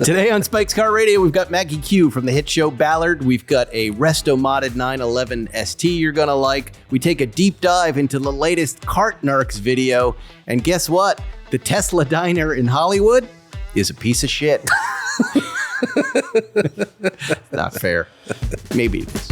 Today on Spike's Car Radio, we've got Maggie Q from the hit show Ballard. We've got a Restomod 911 ST you're going to like. We take a deep dive into the latest Cart Narcs video. And guess what? The Tesla diner in Hollywood is a piece of shit. Not fair. Maybe it is.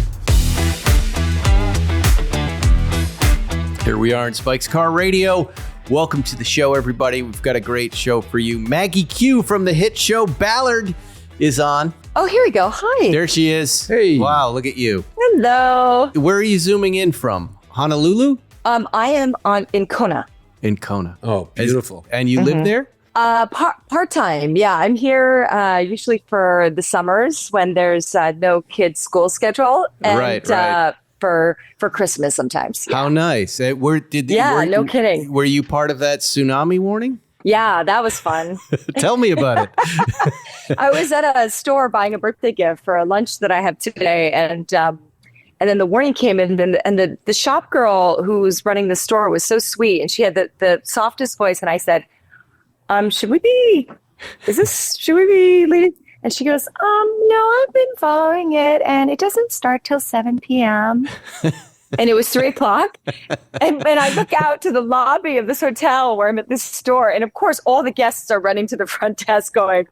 Here we are in Spike's Car Radio. Welcome to the show, everybody. We've got a great show for you. Maggie Q from the hit show Ballard is on. Oh, here we go. Hi. There she is. Hey. Wow, look at you. Hello. Where are you zooming in from? Honolulu? I am in Kona. In Kona. Oh, beautiful. And you live there? Part-time. Yeah, I'm here usually for the summers when there's no kids' school schedule. And, Right. For Christmas sometimes. Yeah. How nice. No kidding. Were you part of that tsunami warning? Yeah, that was fun. Tell me about it. I was at a store buying a birthday gift for a lunch that I have today, and then the warning came in, and the shop girl who was running the store was so sweet, and she had the softest voice, and I said, should we be leading? And she goes, no, I've been following it, and it doesn't start till 7 p.m. And it was 3 o'clock. And I look out to the lobby of this hotel where I'm at this store. And of course, all the guests are running to the front desk going,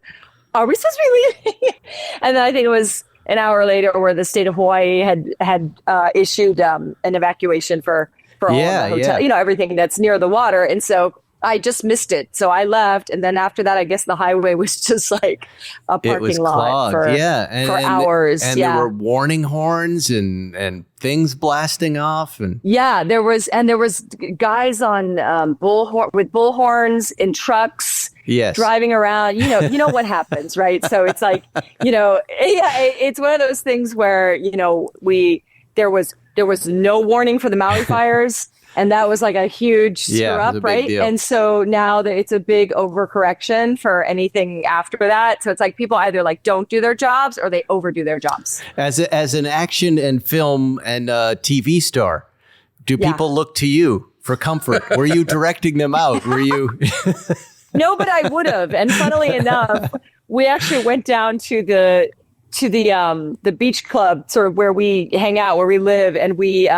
are we supposed to be leaving? And then I think it was an hour later where the state of Hawaii had issued an evacuation for all of the hotel, everything that's near the water. And so I just missed it. So I left. And then after that, I guess the highway was just like a parking lot for hours. And there were warning horns and things blasting off. And there was guys on with bullhorns in trucks. Yes. Driving around, you know what happens, right? So it's like, it's one of those things where, there was no warning for the Maui fires. And that was like a huge screw up, right? Deal. And so now that it's a big overcorrection for anything after that. So it's like people either like don't do their jobs or they overdo their jobs. As an action and film and TV star, do people look to you for comfort? Were you directing them out? Were you? No, but I would have. And funnily enough, we actually went down to the beach club, sort of where we hang out, where we live, and we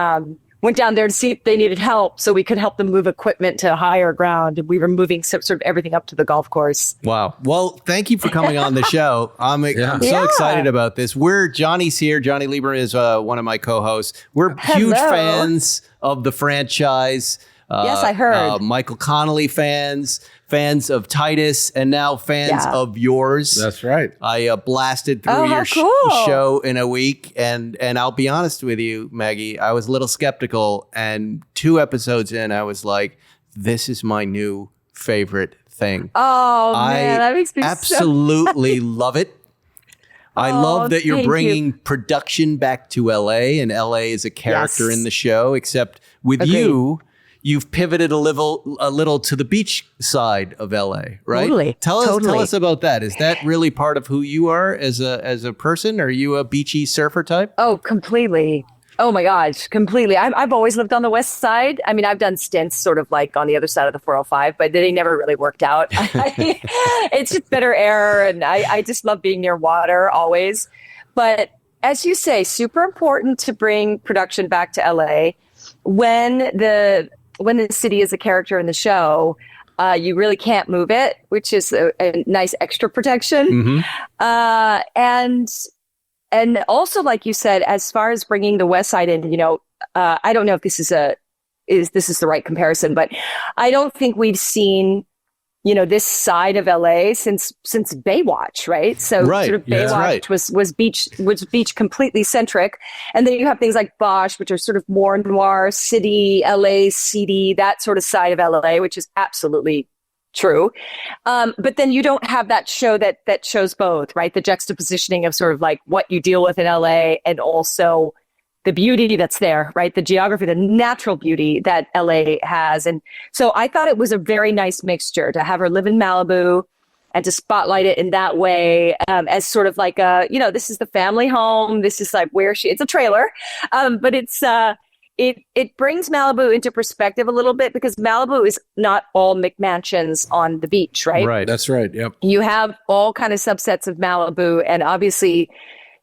went down there to see if they needed help so we could help them move equipment to higher ground. And we were moving sort of everything up to the golf course. Wow. Well, thank you for coming on the show. I'm so excited about this. Johnny's here. Johnny Lieber is one of my co-hosts. We're huge fans of the franchise. Yes, I heard. Michael Connolly fans of Titus, and now fans of yours. That's right. I blasted through your show in a week, and I'll be honest with you, Maggie, I was a little skeptical, and 2 episodes in, I was like, this is my new favorite thing. Oh, man, that makes me absolutely love it. I love that you're bringing production back to LA, and LA is a character in the show, except with you've pivoted a little to the beach side of LA, right? Tell us about that. Is that really part of who you are as a person? Are you a beachy surfer type? Oh, completely. Oh my gosh, completely. I've always lived on the west side. I mean, I've done stints sort of like on the other side of the 405, but they never really worked out. It's just better air, and I just love being near water always. But as you say, super important to bring production back to LA when the city is a character in the show. You really can't move it, which is a nice extra protection. Mm-hmm. And also, like you said, as far as bringing the West Side in, I don't know if this is the right comparison, but I don't think we've seen, this side of LA since Baywatch, right? So sort of Baywatch was beach completely centric. And then you have things like Bosch, which are sort of more noir city, LA, seedy, that sort of side of LA, which is absolutely true. But then you don't have that show that shows both, right? The juxtapositioning of sort of like what you deal with in LA and also the beauty that's there, right? The geography, the natural beauty that LA has. And so I thought it was a very nice mixture to have her live in Malibu and to spotlight it in that way, as sort of like this is the family home. This is like where it's a trailer, but it's it brings Malibu into perspective a little bit, because Malibu is not all McMansions on the beach, right? Right. That's right. Yep. You have all kind of subsets of Malibu, and obviously,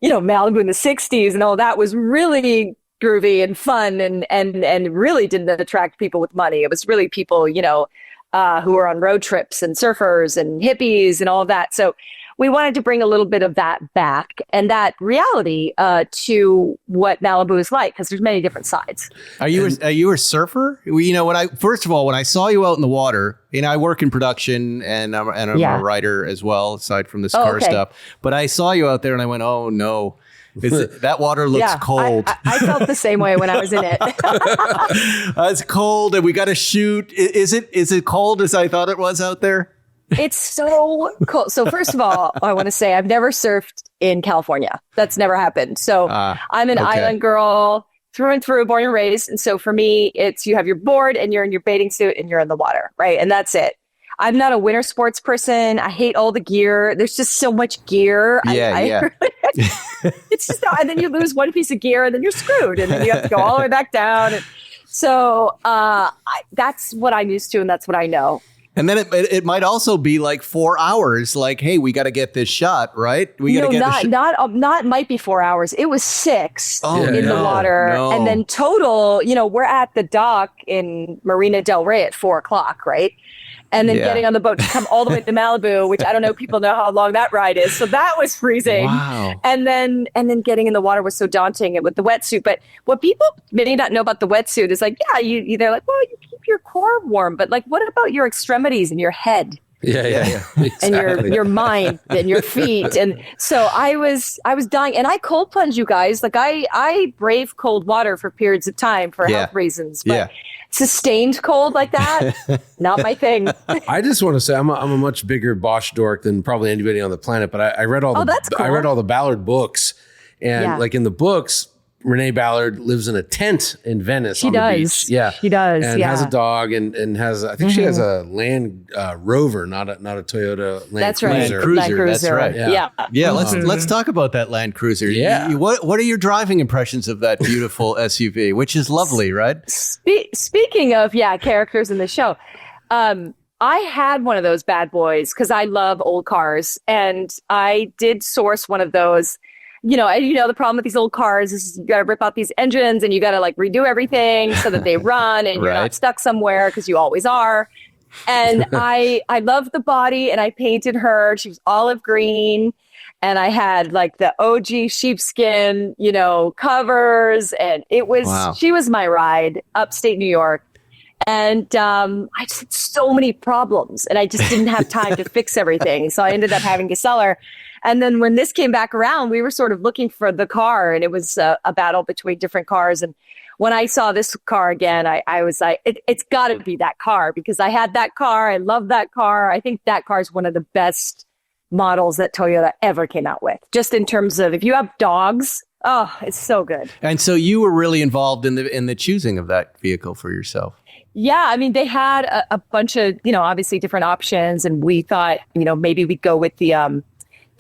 Malibu in the 60s and all that was really groovy and fun and really didn't attract people with money. It was really people, who were on road trips and surfers and hippies and all of that. So we wanted to bring a little bit of that back and that reality to what Malibu is like, because there's many different sides. Are you a surfer? When I saw you out in the water, I work in production and I'm a writer as well, aside from this car stuff. But I saw you out there and I went, oh no. That water looks cold. I felt the same way when I was in it. It's cold and we got to shoot. Is it cold as I thought it was out there? It's so cold. So first of all, I want to say I've never surfed in California. That's never happened. So I'm an island girl through and through, born and raised. And so for me, it's you have your board and you're in your bathing suit and you're in the water, right? And that's it. I'm not a winter sports person. I hate all the gear. There's just so much gear. It's just, and then you lose one piece of gear and then you're screwed. And then you have to go all the way back down. And so that's what I'm used to and that's what I know. And then it might also be like 4 hours. Like, hey, we got to get this shot, right? Not might be 4 hours. It was 6 in the water, and then total. We're at the dock in Marina Del Rey at 4:00, right? And then getting on the boat to come all the way to Malibu, which I don't know, people know how long that ride is. So that was freezing. Wow. And then getting in the water was so daunting with the wetsuit. But what people may not know about the wetsuit is like, they're like, well, you keep your core warm, but like, what about your extremities and your head? Yeah. Exactly. And your mind and your feet. And so I was dying, and I cold plunge, you guys. Like I brave cold water for periods of time for health reasons, but sustained cold like that, not my thing. I just want to say I'm a much bigger Bosch dork than probably anybody on the planet, but I read all I read all the Ballard books, and like in the books, Renee Ballard lives in a tent in Venice on the beach. Yeah, she does. And has a dog and has, I think she has a Land Rover, not a Toyota Land Cruiser. Land Cruiser. That's right. Yeah. Let's talk about that Land Cruiser. Yeah. What are your driving impressions of that beautiful SUV, which is lovely, right? Speaking of characters in the show, I had one of those bad boys because I love old cars, and I did source one of those. The problem with these old cars is you got to rip out these engines and you got to like redo everything so that they run and you're not stuck somewhere, because you always are. And I loved the body, and I painted her. She was olive green, and I had like the OG sheepskin, covers, and it was she was my ride, upstate New York. And I just had so many problems, and I just didn't have time to fix everything. So I ended up having to sell her. And then when this came back around, we were sort of looking for the car, and it was a battle between different cars. And when I saw this car again, I was like, it's got to be that car, because I had that car. I love that car. I think that car is one of the best models that Toyota ever came out with, just in terms of if you have dogs. Oh, it's so good. And so you were really involved in the choosing of that vehicle for yourself. Yeah, I mean, they had a bunch of, obviously different options, and we thought, maybe we'd go with the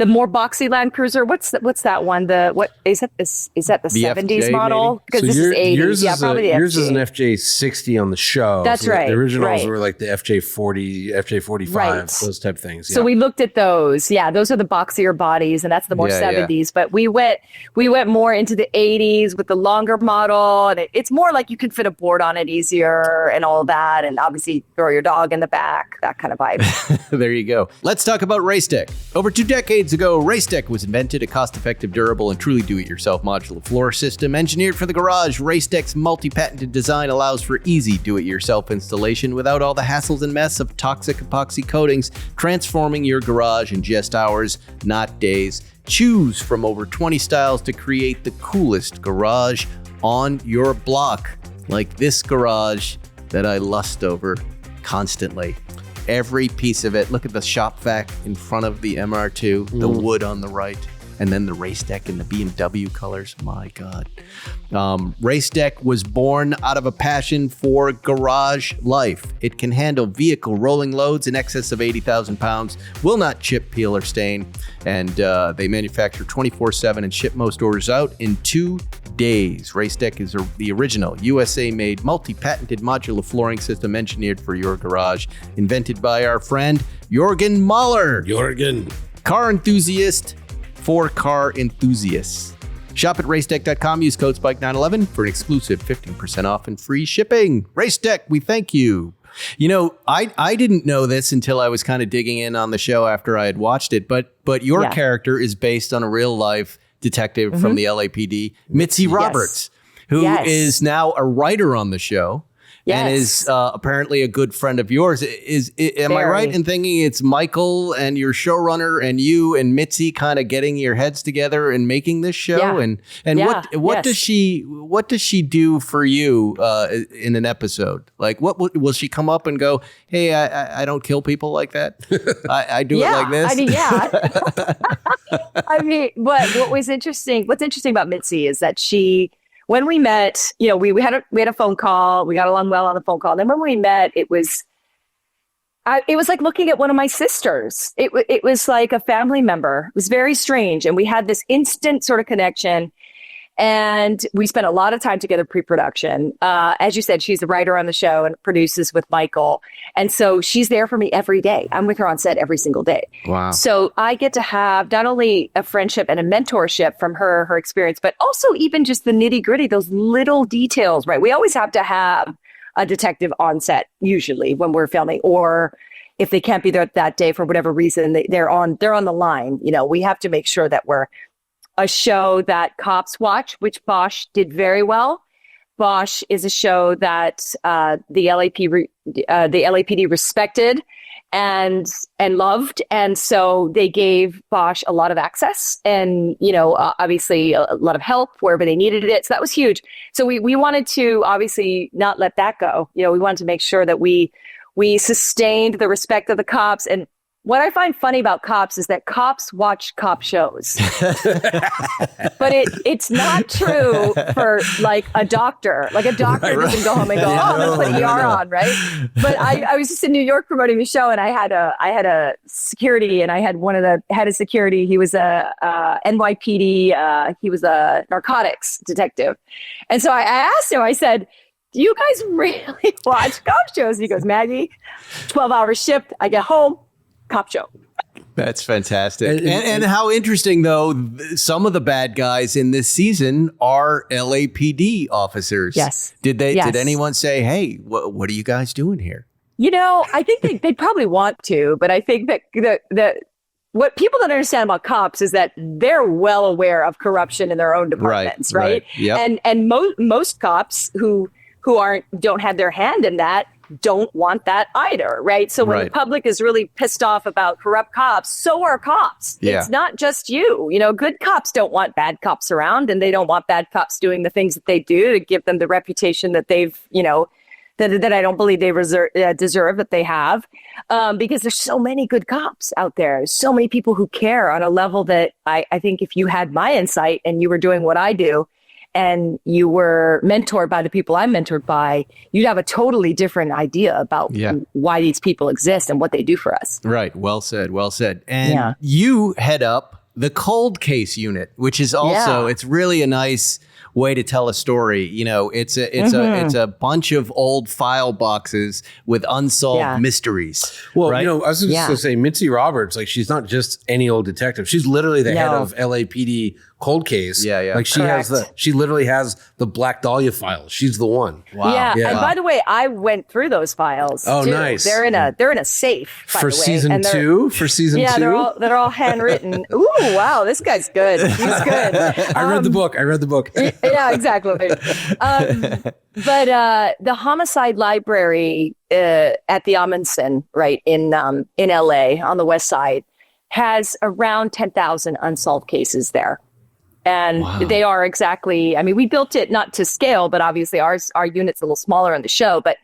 more boxy Land Cruiser. What's that one? What is that? Is that the 70s FJ model? Because this is 80s. Probably the yours FJ. is an FJ60 on the show. That's right. The originals were like the FJ40, FJ45, those type of things. Yeah. So we looked at those. Yeah, those are the boxier bodies, and that's the more 70s. But we went more into the 80s with the longer model, and it's more like you can fit a board on it easier and all that, and obviously throw your dog in the back, that kind of vibe. There you go. Let's talk about RaceDeck. Over 2 decades ago, RaceDeck was invented, a cost-effective, durable, and truly do-it-yourself modular floor system. Engineered for the garage, RaceDeck's multi-patented design allows for easy do-it-yourself installation without all the hassles and mess of toxic epoxy coatings, transforming your garage in just hours, not days. Choose from over 20 styles to create the coolest garage on your block, like this garage that I lust over constantly. Every piece of it. Look at the shop vac in front of the MR2, the wood on the right. And then the RaceDeck in the BMW colors. My God. RaceDeck was born out of a passion for garage life. It can handle vehicle rolling loads in excess of 80,000 pounds, will not chip, peel, or stain. And they manufacture 24/7 and ship most orders out in 2 days. RaceDeck is the original USA-made multi-patented modular flooring system engineered for your garage, invented by our friend Jorgen Mahler. Jorgen. Car enthusiast for car enthusiasts. Shop at racedeck.com. Use code SPIKE911 for an exclusive 15% off and free shipping. RaceDeck, we thank you. You know, I didn't know this until I was kind of digging in on the show after I had watched it, but your character is based on a real life detective from the LAPD, Mitzi Roberts, who is now a writer on the show. And is apparently a good friend of yours. Am I right in thinking it's Michael and your showrunner and you and Mitzi kind of getting your heads together and making this show? And what does she do for you in an episode? Like, what will she come up and go, hey, I don't kill people like that. I do it like this. I mean, what's interesting about Mitzi is that when we met, you know, we had a phone call. We got along well on the phone call. And then when we met, it was like looking at one of my sisters. It was like a family member. It was very strange. And we had this instant sort of connection. And we spent a lot of time together pre-production. As you said, she's a writer on the show and produces with Michael. And so she's there for me every day. I'm with her on set every single day. Wow. So I get to have not only a friendship and a mentorship from her experience, but also even just the nitty gritty, those little details, right? We always have to have a detective on set, usually when we're filming, or if they can't be there that day for whatever reason, they're on the line. You know, we have to make sure that we're a show that cops watch, which Bosch did very well. Bosch is a show that the LAPD respected and loved, and so they gave Bosch a lot of access and, you know, obviously a lot of help wherever they needed it. So that was huge. So we wanted to obviously not let that go. You know, we wanted to make sure that we sustained the respect of the cops. And what I find funny about cops is that cops watch cop shows, but it's not true for like a doctor. Like a doctor doesn't go home and go, let's put ER on, right? But I was just in New York promoting the show, and I had a security, and I had one of the head of security. He was a NYPD. He was a narcotics detective, and so I asked him. I said, "Do you guys really watch cop shows?" He goes, "Maggie, 12-hour shift. I get home. Cop show." That's fantastic. And how interesting, though, some of the bad guys in this season are LAPD officers. Yes. Did anyone say, hey, what are you guys doing here? You know, I think they probably want to, but I think that what people don't understand about cops is that they're well aware of corruption in their own departments, right? Yep. And most cops who don't have their hand in that don't want that either, right? So when the public is really pissed off about corrupt cops, so are cops. Yeah. It's not just you. You know, good cops don't want bad cops around, and they don't want bad cops doing the things that they do to give them the reputation that they've, you know, that I don't believe they deserve that they have, because there's so many good cops out there. So many people who care on a level that I think if you had my insight and you were doing what I do, and you were mentored by the people I'm mentored by, you'd have a totally different idea about why these people exist and what they do for us. Right. Well said. Well said. And you head up the cold case unit, which is also, it's really a nice way to tell a story. You know, it's a bunch of old file boxes with unsolved mysteries. Well, you know, I was just going to say, Mitzi Roberts, like, she's not just any old detective. She's literally the head of LAPD cold case. Like she literally has the Black Dahlia files. She's the one. Wow. Yeah. And by the way, I went through those files. Oh, too. Nice. They're in a safe, for season two. For season two. Yeah, they're all handwritten. Ooh, wow, this guy's good. He's good. I read the book. Yeah, exactly. But the homicide library at the Amundsen, right in LA on the west side, has around 10,000 unsolved cases there. And they are exactly, I mean, we built it not to scale, but obviously our unit's a little smaller in the show, but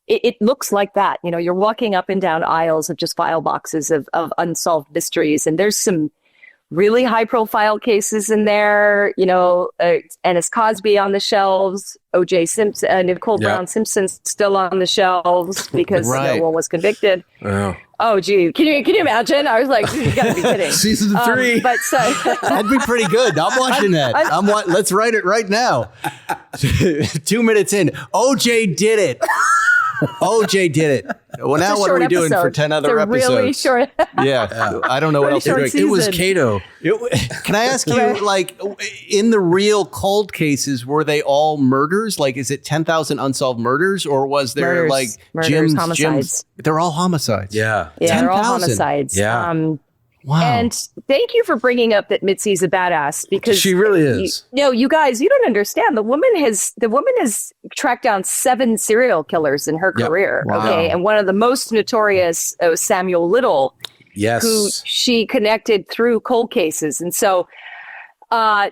it looks like that. You know, you're walking up and down aisles of just file boxes of unsolved mysteries. And there's some really high profile cases in there, Ennis Cosby on the shelves, O.J. Simpson, Nicole Brown Simpson's still on the shelves because no one was convicted. Oh, gee. Can you imagine? I was like, you gotta be kidding. Season 3. That'd be pretty good. I'm watching that. Let's write it right now. 2 minutes in. OJ did it. OJ did it. Well, now what are we doing for 10 other episodes? Really short. Yeah. I don't know what else we're doing. Season. It was Cato. Can I ask you, like, in the real cold cases, were they all murders? Like, is it 10,000 unsolved murders, or was there murders, homicides? They're all homicides. Yeah. Yeah, they're all homicides. Yeah. Wow. And thank you for bringing up that Mitzi's a badass, because she really is. You guys, you don't understand. The woman has tracked down 7 serial killers in her career. Wow. Okay, and one of the most notorious was Samuel Little, who she connected through cold cases. And so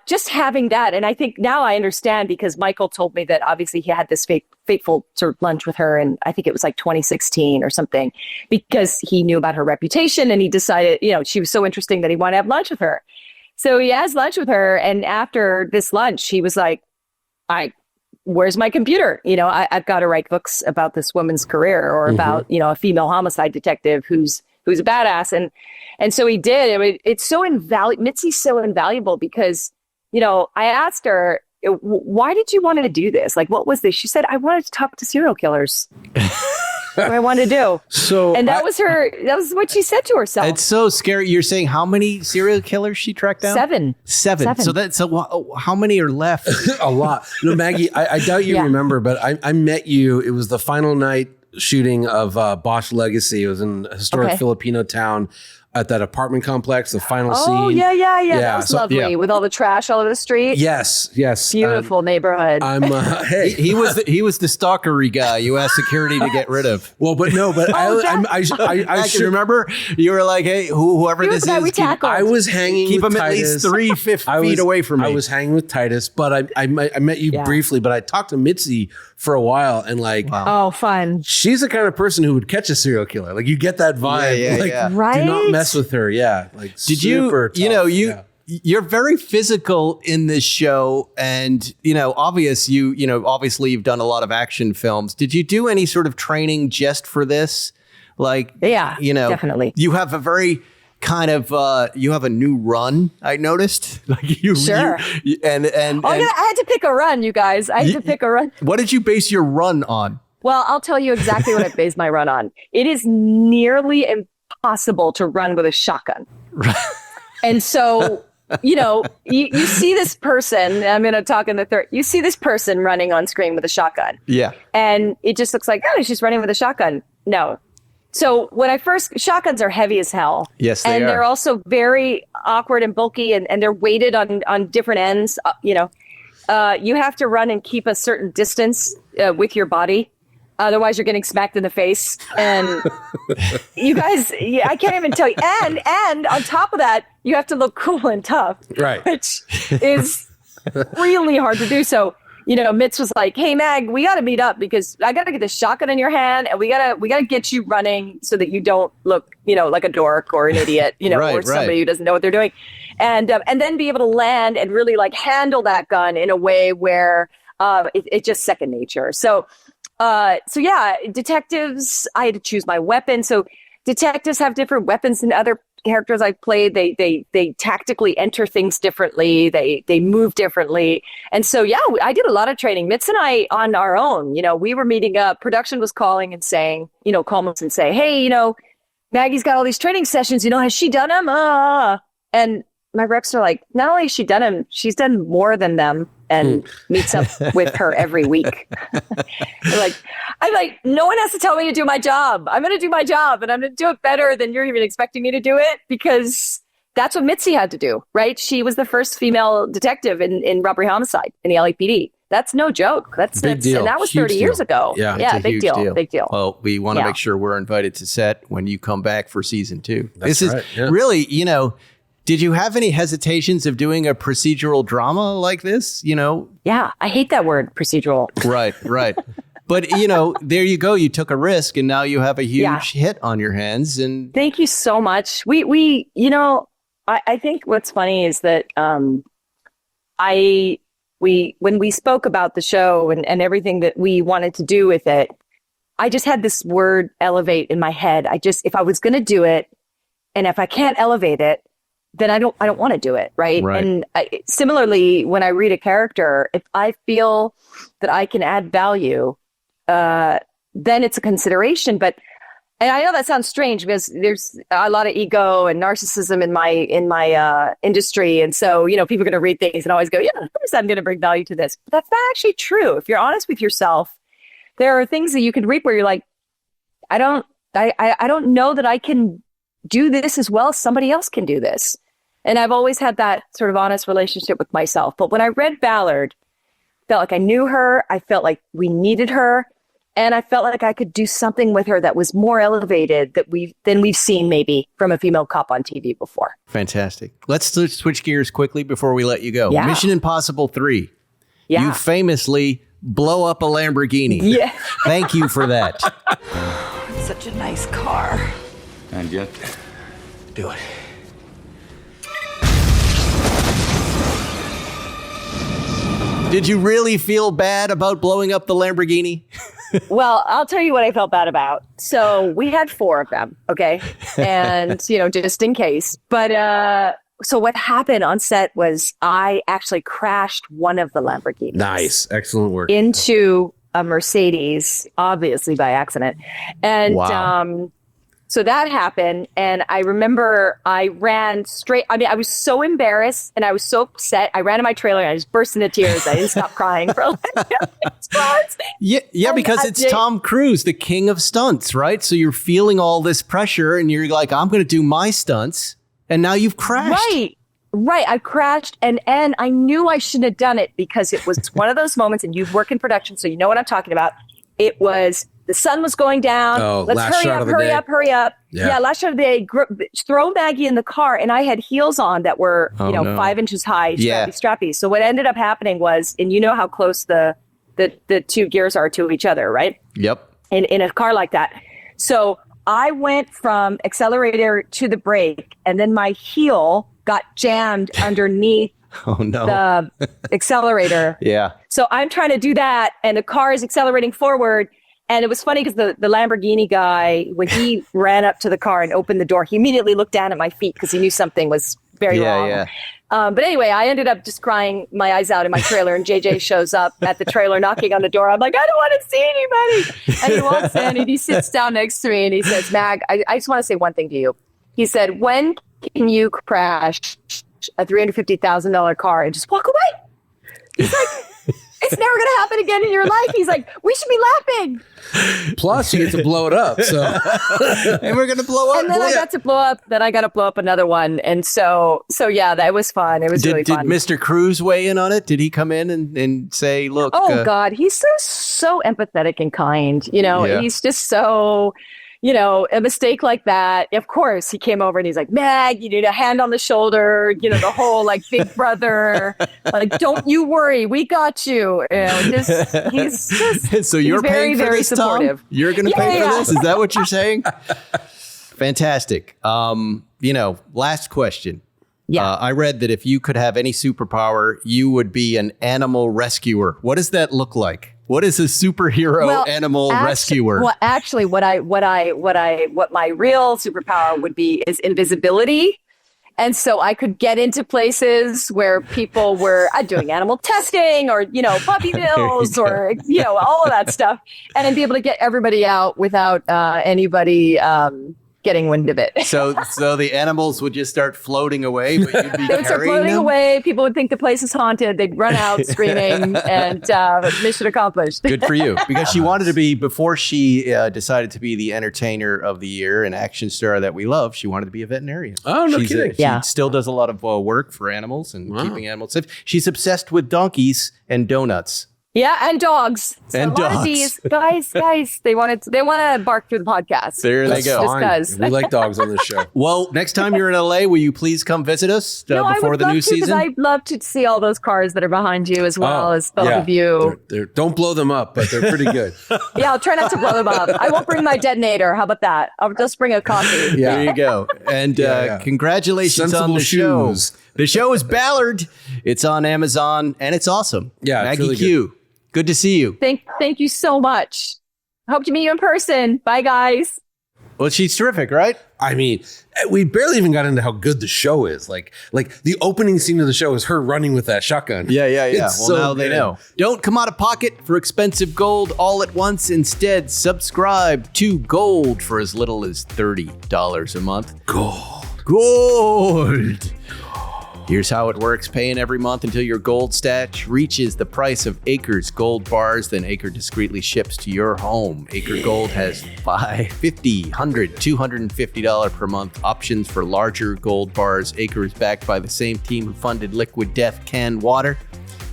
just having that, and I think now I understand, because Michael told me that obviously he had this fateful sort of lunch with her, and I think it was like 2016 or something, because he knew about her reputation and he decided, she was so interesting that he wanted to have lunch with her. So he has lunch with her, and after this lunch, he was like, where's my computer? I've got to write books about this woman's career, or about, a female homicide detective who's a badass. And so he did. I mean, it's so invaluable. Mitzi's so invaluable because, I asked her, why did you want to do this? Like, what was this? She said, I wanted to talk to serial killers. What I wanted to do. And that was what she said to herself. It's so scary. You're saying how many serial killers she tracked down? 7. So how many are left? A lot. Maggie, I doubt you remember, but I met you. It was the final night shooting of Bosch Legacy. It was in a historic Filipino town at that apartment complex, the final scene. Oh, yeah. That was lovely, with all the trash all over the street. Yes. Beautiful neighborhood. Hey. He was the stalkery guy you asked security to get rid of. Well, but I should remember you were like, hey, whoever this is, I was hanging keep with him Titus. at least 3 feet away from me. I was hanging with Titus, but I met you briefly, but I talked to Mitzi for a while, and oh, fun. She's the kind of person who would catch a serial killer. Like, you get that vibe. Right? Do not mess with her. Yeah. Like, did super you, tough. You're very physical in this show, and obviously you've done a lot of action films. Did you do any sort of training just for this? Like, definitely. You have a very kind of you have a new run, I noticed. Like Sure. And I had to pick a run, you guys. I had to pick a run. What did you base your run on? Well, I'll tell you exactly what I based my run on. It is nearly impossible to run with a shotgun. And so, you see this person, I'm going to talk in the third, you see this person running on screen with a shotgun. Yeah. And it just looks like, she's running with a shotgun. No. So shotguns are heavy as hell. Yes, they are. And they're also very awkward and bulky, and they're weighted on different ends. You have to run and keep a certain distance with your body. Otherwise, you're getting smacked in the face. And you guys, I can't even tell you. And on top of that, you have to look cool and tough. Right. Which is really hard to do. So, Mitz was like, hey, Mag, we got to meet up, because I got to get this shotgun in your hand, and we got to get you running so that you don't look, like a dork or an idiot, or somebody who doesn't know what they're doing. And then be able to land and really handle that gun in a way where it's just second nature. So detectives, I had to choose my weapon. So detectives have different weapons than other characters I've played. They tactically enter things differently. They move differently. And so, I did a lot of training. Mitz and I, on our own, we were meeting up. Production was calling and saying, call us and say, hey, Maggie's got all these training sessions. Has she done them? And my reps are like, not only has she done them, she's done more than them, and meets up with her every week. I'm like, no one has to tell me to do my job. I'm going to do my job, and I'm going to do it better than you're even expecting me to do it, because that's what Mitzi had to do, right? She was the first female detective in robbery homicide in the LAPD. That's no joke. That's big deal. And that was Huge 30 years ago. Yeah, big deal. Big deal. Well, we want to make sure we're invited to set when you come back for season 2. That's right. Really, did you have any hesitations of doing a procedural drama like this? Yeah, I hate that word, procedural. Right. But, there you go. You took a risk, and now you have a huge hit on your hands. And thank you so much. I think what's funny is that when we spoke about the show and everything that we wanted to do with it, I just had this word elevate in my head. If I was going to do it, and if I can't elevate it, then I don't want to do it. Right. And similarly, when I read a character, if I feel that I can add value, then it's a consideration. And I know that sounds strange because there's a lot of ego and narcissism in my industry. And so, people are going to read things and always go, yeah, of course I'm going to bring value to this. But that's not actually true. If you're honest with yourself, there are things that you could reap where you're like, I don't know that I can do this as well as somebody else can do this. And I've always had that sort of honest relationship with myself. But when I read Ballard, I felt like I knew her. I felt like we needed her. And I felt like I could do something with her that was more elevated than we've seen maybe from a female cop on TV before. Fantastic. Let's switch gears quickly before we let you go. Yeah. Mission Impossible 3. Yeah. You famously blow up a Lamborghini. Yeah. Thank you for that. It's such a nice car. And yet, Do it. Did you really feel bad about blowing up the Lamborghini? Well, I'll tell you what I felt bad about. So we had 4 of them, okay? And, just in case. But so what happened on set was I actually crashed one of the Lamborghinis. Nice. Excellent work. Into a Mercedes, obviously by accident. And Wow. So that happened. And I remember I ran straight. I mean, I was so embarrassed and I was so upset. I ran to my trailer and I just burst into tears. I didn't stop crying for like months. Yeah, because it's Tom Cruise, the king of stunts, right? So you're feeling all this pressure and you're like, I'm going to do my stunts. And now you've crashed. Right. I crashed and I knew I shouldn't have done it because it was one of those moments, and you've worked in production, so you know what I'm talking about. It was, the sun was going down. Oh, Let's last shot of the day. hurry up. Yeah. Last shot of the day. Throw Maggie in the car. And I had heels on that were, no. 5 inches high, Yeah. strappy. So what ended up happening was, and you know how close the 2 gears are to each other, right? Yep. In a car like that. So I went from accelerator to the brake, and then my heel got jammed underneath Oh, no. the accelerator. Yeah. So I'm trying to do that, and the car is accelerating forward. And it was funny because the Lamborghini guy, when he ran up to the car and opened the door, he immediately looked down at my feet because he knew something was very wrong. Yeah. But anyway, I ended up just crying my eyes out in my trailer, and JJ shows up at the trailer knocking on the door. I'm like, I don't want to see anybody. And he walks in and he sits down next to me and he says, Mag, I just want to say one thing to you. He said, when can you crash a $350,000 car and just walk away? He's like, it's never going to happen again in your life. He's like, we should be laughing. Plus, you get to blow it up. So, And we're going to blow up. And then I got to blow up. Then I got to blow up another one. And so yeah, that was fun. It was really fun. Did Mr. Cruz weigh in on it? Did he come in and say, look? Oh, God, he's so empathetic and kind. Yeah. He's just so, a mistake like that. Of course, he came over and he's like, Mag, you need a hand on the shoulder, the whole like big brother, like, don't you worry, we got you. He's just, So you're he's very, paying for very this, supportive. Tom? You're going to pay for this? Is that what you're saying? Fantastic. Last question. Yeah. I read that if you could have any superpower, you would be an animal rescuer. What does that look like? What is a superhero animal rescuer? Well, actually, what my real superpower would be is invisibility. And so I could get into places where people were doing animal testing or, puppy mills or, all of that stuff. And I'd be able to get everybody out without anybody getting wind of it. So the animals would just start floating away, but you'd be They would start floating away. People would think the place is haunted. They'd run out screaming and mission accomplished. Good for you. Because she wanted to be, before she decided to be the entertainer of the year and action star that we love, she wanted to be a veterinarian. Oh, no kidding. She still does a lot of work for animals and keeping animals safe. She's obsessed with donkeys and donuts. Yeah, and dogs. So and a lot dogs. of these guys, they want to bark through the podcast. There they go. Just we like dogs on this show. Well, next time you're in LA, will you please come visit us before the new season? I'd love to see all those cars that are behind you as well as both of you. Don't blow them up, but they're pretty good. Yeah, I'll try not to blow them up. I won't bring my detonator. How about that? I'll just bring a coffee. Yeah. There you go. And congratulations on the shoes. show. The show is Ballard. It's on Amazon, and it's awesome. Yeah, Maggie really Q. Good to see you. Thank you so much. Hope to meet you in person. Bye, guys. Well, she's terrific, right? I mean, we barely even got into how good the show is. Like the opening scene of the show is her running with that shotgun. Yeah. It's Well, so now they good. know. Don't come out of pocket for expensive gold all at once. Instead, subscribe to Gold for as little as $30 a month. Gold. Here's how it works. Pay in every month until your gold stash reaches the price of Acre's gold bars. Then Acre discreetly ships to your home. Acre Gold has $50, $100, $250 per month options for larger gold bars. Acre is backed by the same team who funded Liquid Death Canned Water,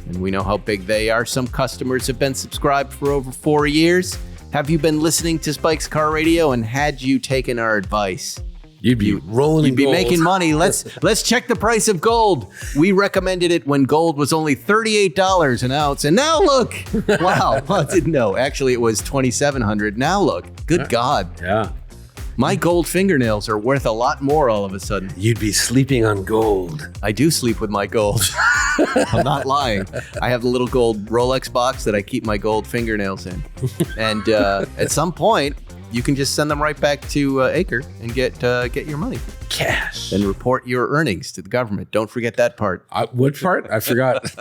and we know how big they are. Some customers have been subscribed for over 4 years. Have you been listening to Spike's Car Radio, and had you taken our advice, You'd be rolling in you'd be gold. making money. Let's check the price of gold. We recommended it when gold was only $38 an ounce, and now look. Wow, I didn't know. Actually, it was $2,700. Now look. Good God. Yeah. My gold fingernails are worth a lot more all of a sudden. You'd be sleeping on gold. I do sleep with my gold. I'm not lying. I have the little gold Rolex box that I keep my gold fingernails in. And at some point, you can just send them right back to Acre and get your money. Cash. And report your earnings to the government. Don't forget that part. What part? I forgot.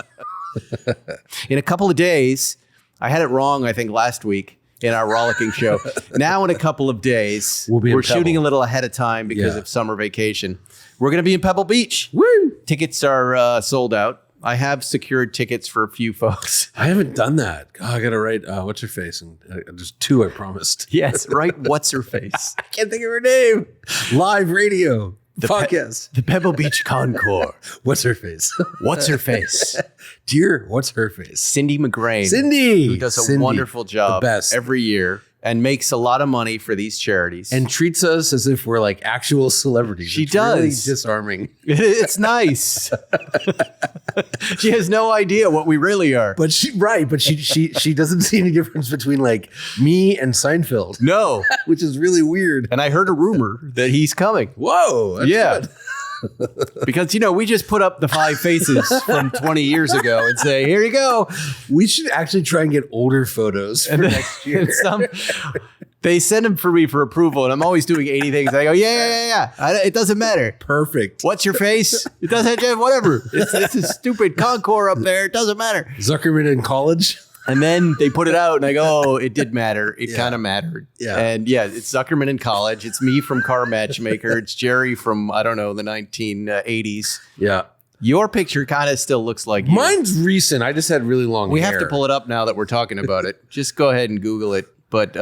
In a couple of days, I had it wrong, I think, last week in our rollicking show. Now in a couple of days, we're shooting a little ahead of time because of summer vacation. We're going to be in Pebble Beach. Woo! Tickets are sold out. I have secured tickets for a few folks. I haven't done that. Oh, I got to write what's her face, and just 2 I promised. Yes, right. What's her face? I can't think of her name. Live radio. Podcast. The Pebble Beach Concours. What's her face? What's her face? Dear, what's her face? Cindy McGrain. Cindy. Who does a wonderful job the best. every year and makes a lot of money for these charities. And treats us as if we're like actual celebrities. She it's does. Really disarming. It's nice. She has no idea what we really are. But she doesn't see any difference between like me and Seinfeld. No. Which is really weird. And I heard a rumor that he's coming. Whoa. That's good. Because, we just put up the 5 faces from 20 years ago and say, here you go. We should actually try and get older photos for next year. They send them for me for approval, and I'm always doing 80 things. I go, yeah. It doesn't matter. Perfect. What's your face? It doesn't have whatever. It's a stupid Concours up there. It doesn't matter. Zuckerman in college. And then they put it out, and I go, oh, it did matter. It kind of mattered. Yeah. And it's Zuckerman in college. It's me from Car Matchmaker. It's Jerry from, I don't know, the 1980s. Yeah. Your picture kind of still looks like you. Mine's recent. I just had really long hair. We have to pull it up now that we're talking about it. Just go ahead and Google it. But,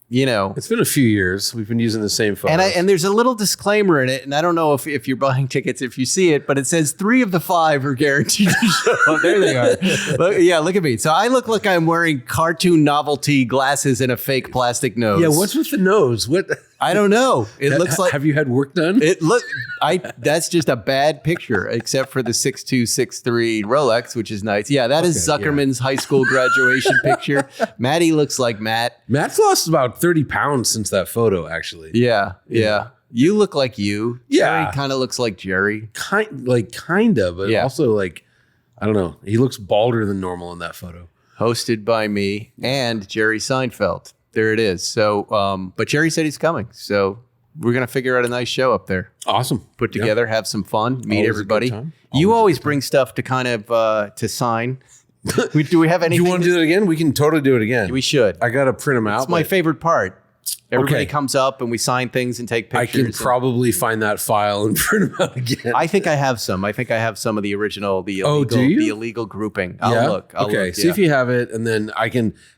it's been a few years. We've been using the same photos. And there's a little disclaimer in it, and I don't know if you're buying tickets if you see it, but it says 3 of the 5 are guaranteed to show. There they are. Look at me. So I look like I'm wearing cartoon novelty glasses and a fake plastic nose. Yeah, what's with the nose? What? I don't know. It looks like. Have you had work done? That's just a bad picture, except for the 6263 Rolex, which is nice. Yeah, that is Zuckerman's high school graduation picture. Maddie looks like Matt. Matt's lost about 30 pounds since that photo, actually. Yeah. You look like you. Yeah. Jerry kind of looks like Jerry. Kind of, but also like, I don't know. He looks balder than normal in that photo. Hosted by me and Jerry Seinfeld. There it is. So, but Jerry said he's coming. So we're going to figure out a nice show up there. Awesome. Put together, have some fun, meet Always everybody. a good time. You always bring stuff to kind of, to sign. Do we have anything? Do you want to do it again? We can totally do it again. We should. I got to print them out. It's my favorite part. Everybody comes up and we sign things and take pictures. I can probably find that file and print them out again. I think I have some. I think I have some of the original, the illegal grouping. I'll look. See if you have it, and then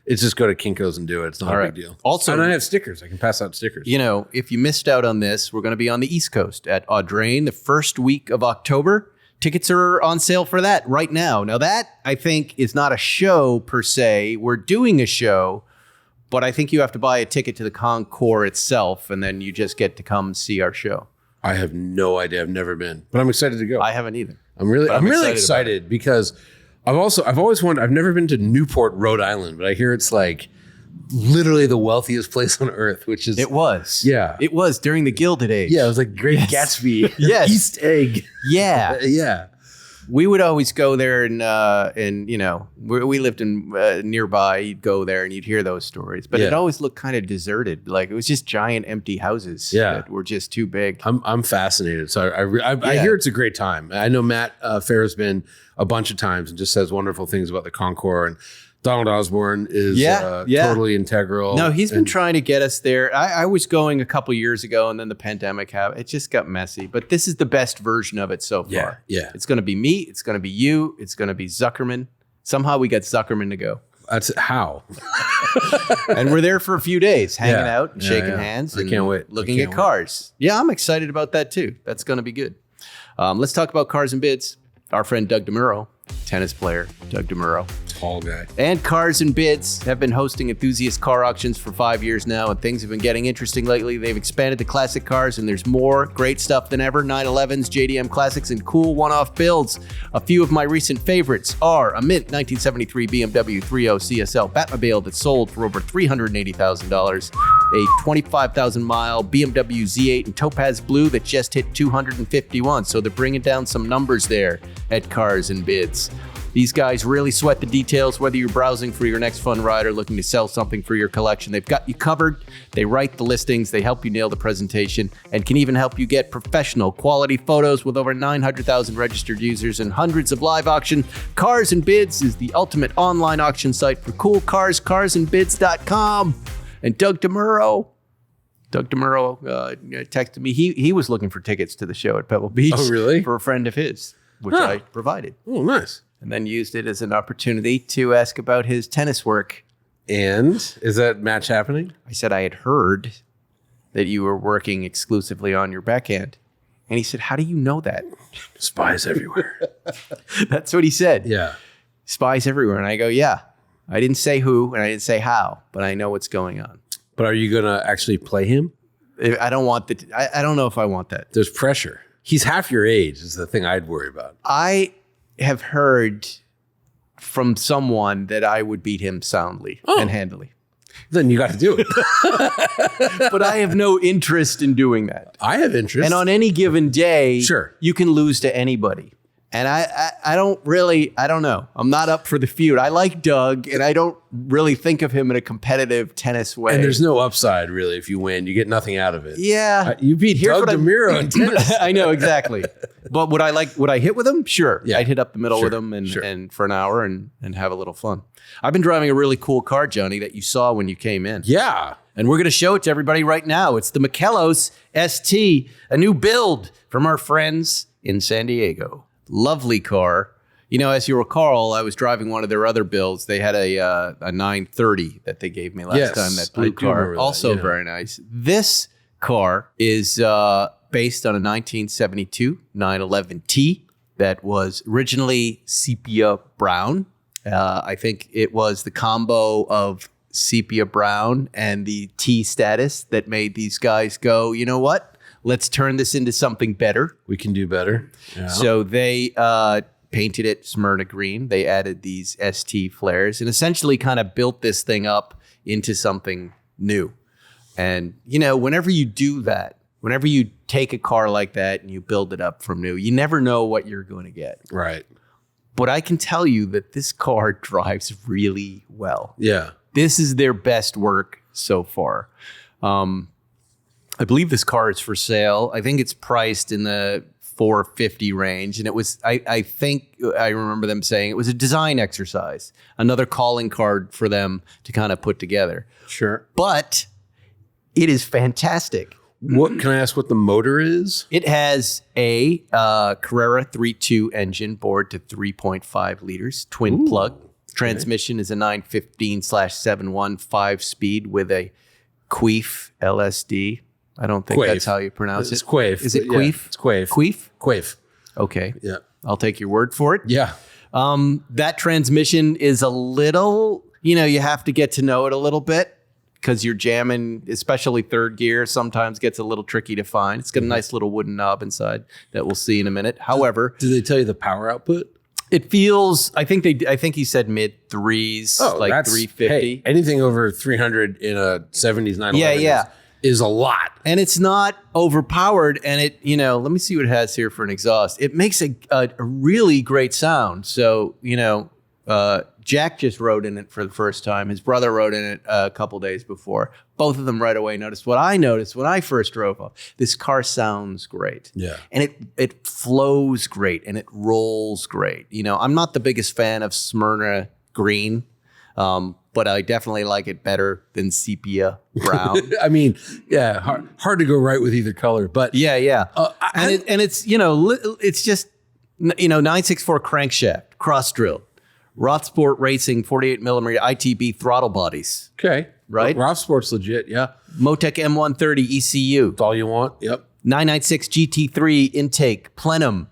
it's just go to Kinko's and do it. It's not a big deal. Also, and I have stickers. I can pass out stickers. If you missed out on this, we're going to be on the East Coast at Audrain the first week of October. Tickets are on sale for that right now. Now that, I think, is not a show per se. We're doing a show, but I think you have to buy a ticket to the concours itself, and then you just get to come see our show. I have no idea. I've never been, but I'm excited to go. I haven't either. I'm really excited because I've always wondered. I've never been to Newport, Rhode Island, but I hear it's like literally the wealthiest place on earth, which is... It was. Yeah. It was during the Gilded Age. Yeah, it was like Great Gatsby. Yes. East Egg. Yeah. Yeah. We would always go there and you know, we lived in nearby. You'd go there and you'd hear those stories. But it always looked kind of deserted. Like it was just giant empty houses that were just too big. I'm fascinated. So I hear it's a great time. I know Matt Fair's been a bunch of times and just says wonderful things about the concours. And Donald Osborne is totally integral. No, he's been trying to get us there. I was going a couple years ago, and then the pandemic happened. It just got messy. But this is the best version of it so far. Yeah. It's going to be me. It's going to be you. It's going to be Zuckerman. Somehow we got Zuckerman to go. That's how. And we're there for a few days, hanging out and shaking hands. I can't wait. Looking at cars. Yeah, I'm excited about that too. That's going to be good. Let's talk about cars and bids. Our friend Doug DeMuro, tennis player Doug DeMuro. Tall guy. And Cars and Bids have been hosting enthusiast car auctions for 5 years now, and things have been getting interesting lately. They've expanded the classic cars, and there's more great stuff than ever. 911s, JDM classics, and cool one-off builds. A few of my recent favorites are a mint 1973 BMW 3.0 CSL Batmobile that sold for over $380,000, a 25,000-mile BMW Z8 in Topaz Blue that just hit 251. So they're bringing down some numbers there at Cars and Bids. These guys really sweat the details, whether you're browsing for your next fun ride or looking to sell something for your collection. They've got you covered. They write the listings. They help you nail the presentation and can even help you get professional quality photos with over 900,000 registered users and hundreds of live auction. Cars and Bids is the ultimate online auction site for cool cars, carsandbids.com. And Doug DeMuro texted me. He was looking for tickets to the show at Pebble Beach. Oh, really? For a friend of his, which I provided. Oh, nice. And then used it as an opportunity to ask about his tennis work. And is that match happening? I said I had heard that you were working exclusively on your backhand. And he said, how do you know that? Spies everywhere. That's what he said. Yeah. Spies everywhere. And I go, yeah. I didn't say who and I didn't say how, but I know what's going on. But are you going to actually play him? I don't want I don't know if I want that. There's pressure. He's half your age is the thing I'd worry about. I have heard from someone that I would beat him soundly and handily. Then you got to do it. But I have no interest in doing that. I have interest. And on any given day, sure, you can lose to anybody. And I don't know. I'm not up for the feud. I like Doug, and I don't really think of him in a competitive tennis way. And there's no upside, really, if you win. You get nothing out of it. Yeah. You beat Doug DeMuro in tennis. I know, exactly. But would I hit with him? Sure. Yeah. I'd hit up the middle with him and for an hour and have a little fun. I've been driving a really cool car, Johnny, that you saw when you came in. Yeah. And we're going to show it to everybody right now. It's the Makellos ST, a new build from our friends in San Diego. Lovely car. You know, as you recall, I was driving one of their other builds. They had a 930 that they gave me last time, that blue car. Also very nice. This car is based on a 1972 911T that was originally sepia brown. I think it was the combo of sepia brown and the T status that made these guys go, you know what? Let's turn this into something better. We can do better. Yeah. So they painted it Smyrna green. They added these ST flares and essentially kind of built this thing up into something new. And, you know, whenever you do that, whenever you take a car like that and you build it up from new, you never know what you're going to get. Right. But I can tell you that this car drives really well. Yeah. This is their best work so far. I believe this car is for sale. I think it's priced in the $450 range. And it was, I think I remember them saying it was a design exercise, another calling card for them to kind of put together. Sure. But it is fantastic. What can I ask what the motor is? It has a Carrera 3.2 engine, bored to 3.5 liters, twin plug. Transmission is a 915/715 5-speed with a Queef LSD. I don't think that's how you pronounce it. It's Queef. Is it Queef? It's Queef. Queef? Queef. Okay. Yeah. I'll take your word for it. Yeah. That transmission is a little, you have to get to know it a little bit because you're jamming, especially third gear, sometimes gets a little tricky to find. It's got a nice little wooden knob inside that we'll see in a minute. However, do they tell you the power output? It feels, I think he said mid threes, like 350. Hey, anything over 300 in a 70s 911 is a lot. And it's not overpowered. And it, let me see what it has here for an exhaust. It makes a really great sound. So, Jack just rode in it for the first time. His brother rode in it a couple days before. Both of them right away noticed what I noticed when I first drove up. This car sounds great. Yeah. And it flows great and it rolls great. I'm not the biggest fan of Smyrna green, but I definitely like it better than sepia brown. I mean, hard to go right with either color, but yeah. And it's it's just 964 crankshaft, cross drilled. Rothsport Racing 48 millimeter ITB throttle bodies. Okay. Right? Rothsport's legit, yeah. Motec M130 ECU. That's all you want. Yep. 996 GT3 intake. Plenum.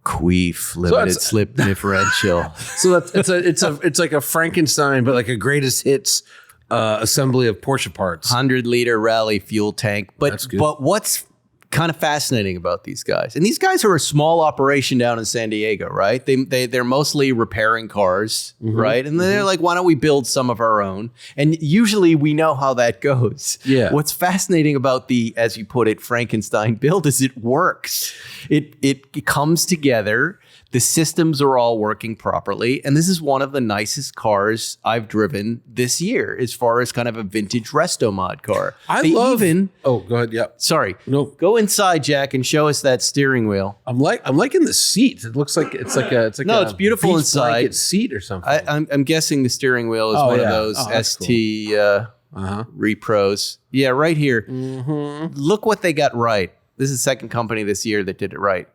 Queef limited slip differential. So it's like a Frankenstein, but like a greatest hits assembly of Porsche parts. 100-liter rally fuel tank. But what's kind of fascinating about these guys, and these guys are a small operation down in San Diego, right? They're mostly repairing cars, right? And they're like, why don't we build some of our own? And usually we know how that goes. Yeah. What's fascinating about the, as you put it, Frankenstein build is it works. It comes together. The systems are all working properly. And this is one of the nicest cars I've driven this year as far as kind of a vintage Restomod car. Oh, go ahead. Yeah. Sorry. No. Go inside, Jack, and show us that steering wheel. I'm liking the seat. It looks like it's beautiful beach inside. Blanket seat or something. I'm guessing the steering wheel is one of those ST repros. Yeah, right here. Look what they got right. This is the second company this year that did it right.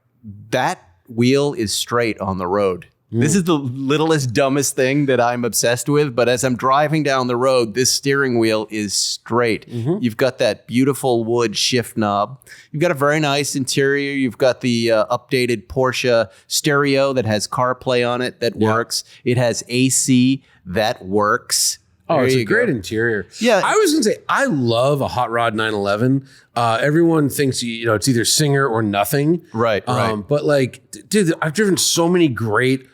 That wheel is straight on the road. This is the littlest, dumbest thing that I'm obsessed with. But as I'm driving down the road, this steering wheel is straight. You've got that beautiful wood shift knob. You've got a very nice interior. You've got the updated Porsche stereo that has CarPlay on it that works. It has AC that works. Oh, it's a great interior. Yeah. I was going to say, I love a hot rod 911. Everyone thinks, it's either Singer or nothing. Right. But like, dude, I've driven so many great,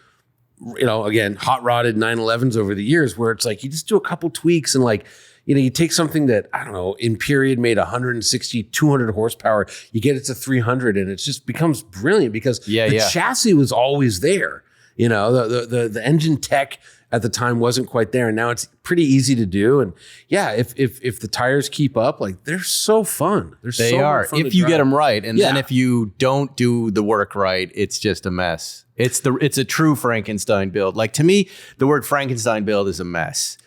again, hot rodded 911s over the years where it's like, you just do a couple tweaks and like, you take something that, I don't know, in period made 160, 200 horsepower, you get it to 300 and it just becomes brilliant because the chassis was always there. The engine tech at the time wasn't quite there, and now it's pretty easy to do. And if the tires keep up, like they're so fun. They are if you get them right, and then if you don't do the work right, it's just a mess. It's a true Frankenstein build. Like to me, the word Frankenstein build is a mess.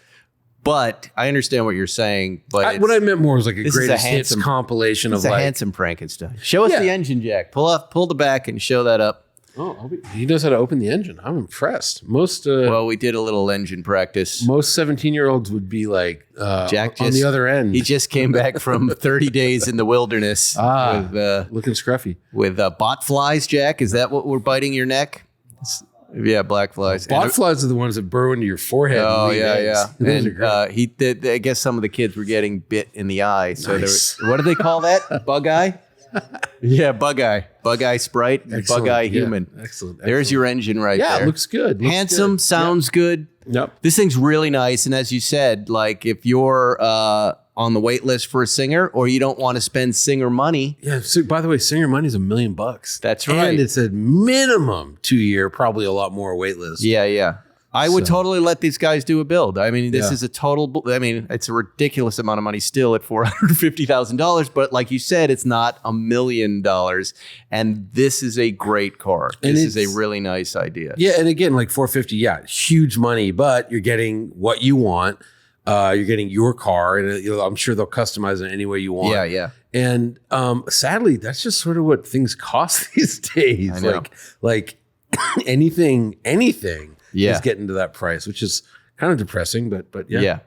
But I understand what you're saying. But what I meant more was like a greatest hits compilation of a handsome Frankenstein. Show us the engine, Jack. Pull the back and show that up. Oh, he knows how to open the engine. I'm impressed. Well, we did a little engine practice. Most 17-year-olds would be like Jack on the other end. He just came back from 30 days in the wilderness. With, looking scruffy. With bot flies, Jack. Is that what we're biting your neck? Yeah, black flies. Bot flies are the ones that burrow into your forehead. Oh, yeah. And he did. I guess some of the kids were getting bit in the eye. So what do they call that? Bug eye? Yeah, bug eye Sprite, bug eye human. Excellent. There's your engine right there. Yeah, it looks good. Handsome, sounds good. Yep. This thing's really nice. And as you said, like if you're on the wait list for a Singer or you don't want to spend Singer money. Yeah. So by the way, Singer money is $1 million. That's right. And it's a minimum 2-year, probably a lot more wait list. Yeah. I would totally let these guys do a build. I mean, this is it's a ridiculous amount of money still at $450,000. But like you said, it's not $1 million. And this is a great car. This is a really nice idea. Yeah. And again, like $450, huge money, but you're getting what you want. You're getting your car. And I'm sure they'll customize it any way you want. Yeah. And sadly, that's just sort of what things cost these days. I know. Like anything. Is getting to that price, which is kind of depressing, but yeah.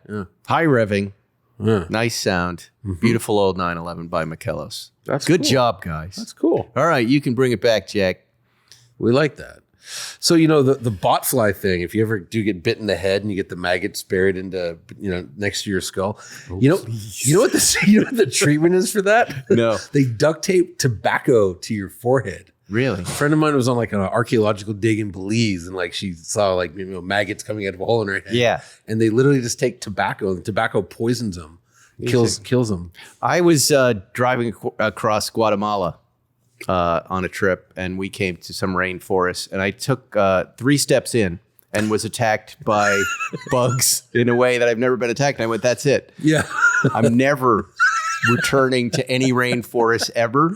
High revving, nice sound, beautiful old 911 by Makellos. That's good job, guys. That's cool. All right, you can bring it back, Jack. We like that. So, the bot fly thing, if you ever do get bit in the head and you get the maggots buried into, next to your skull, you know what the treatment is for that? No. They duct tape tobacco to your forehead. Really? A friend of mine was on like an archaeological dig in Belize, and like she saw like maggots coming out of a hole in her head. Yeah. And they literally just take tobacco, and tobacco poisons them, kills them. I was driving across Guatemala on a trip, and we came to some rainforest, and I took 3 steps in and was attacked by bugs in a way that I've never been attacked. And I went, that's it. Yeah. I'm never returning to any rainforest ever.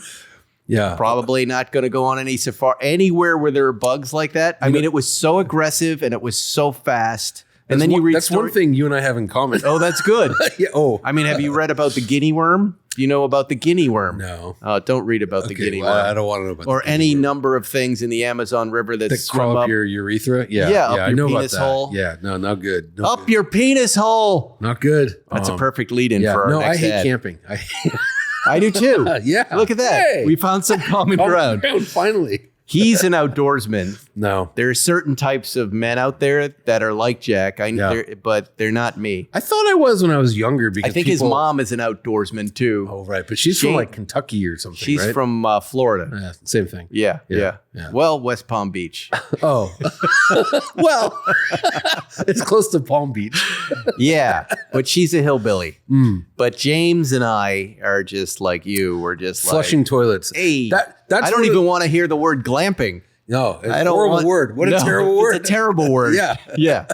Yeah. Probably not going to go on any safari anywhere where there are bugs like that. I mean, it was so aggressive and it was so fast. And then you read that's one thing you and I have in common. Oh, that's good. Yeah. Oh, I mean, have you read about the guinea worm? Do you know about the guinea worm? No. Don't read about the guinea worm. I don't want to know about or any number of things in the Amazon River that crawl up your urethra. Yeah. Yeah, up I your know penis about that. hole. Yeah. No, not good. Up your penis hole. Not good. That's a perfect lead-in for our next I hate ad. camping. I do too. Yeah. Look at that. Hey. We found some common ground. Finally. He's an outdoorsman. No. There are certain types of men out there that are like Jack, but they're not me. I thought I was when I was younger because I think his mom is an outdoorsman too. Oh, right. But she's from like Kentucky or something, She's right? from Florida. Yeah, same thing. Yeah. Well, West Palm Beach. Oh. Well, it's close to Palm Beach. Yeah, but she's a hillbilly. But James and I are just like you. We're just flushing toilets. Hey, that's I don't even want to hear the word glamping. No, it's a horrible word. What a terrible word. It's a terrible word. Yeah.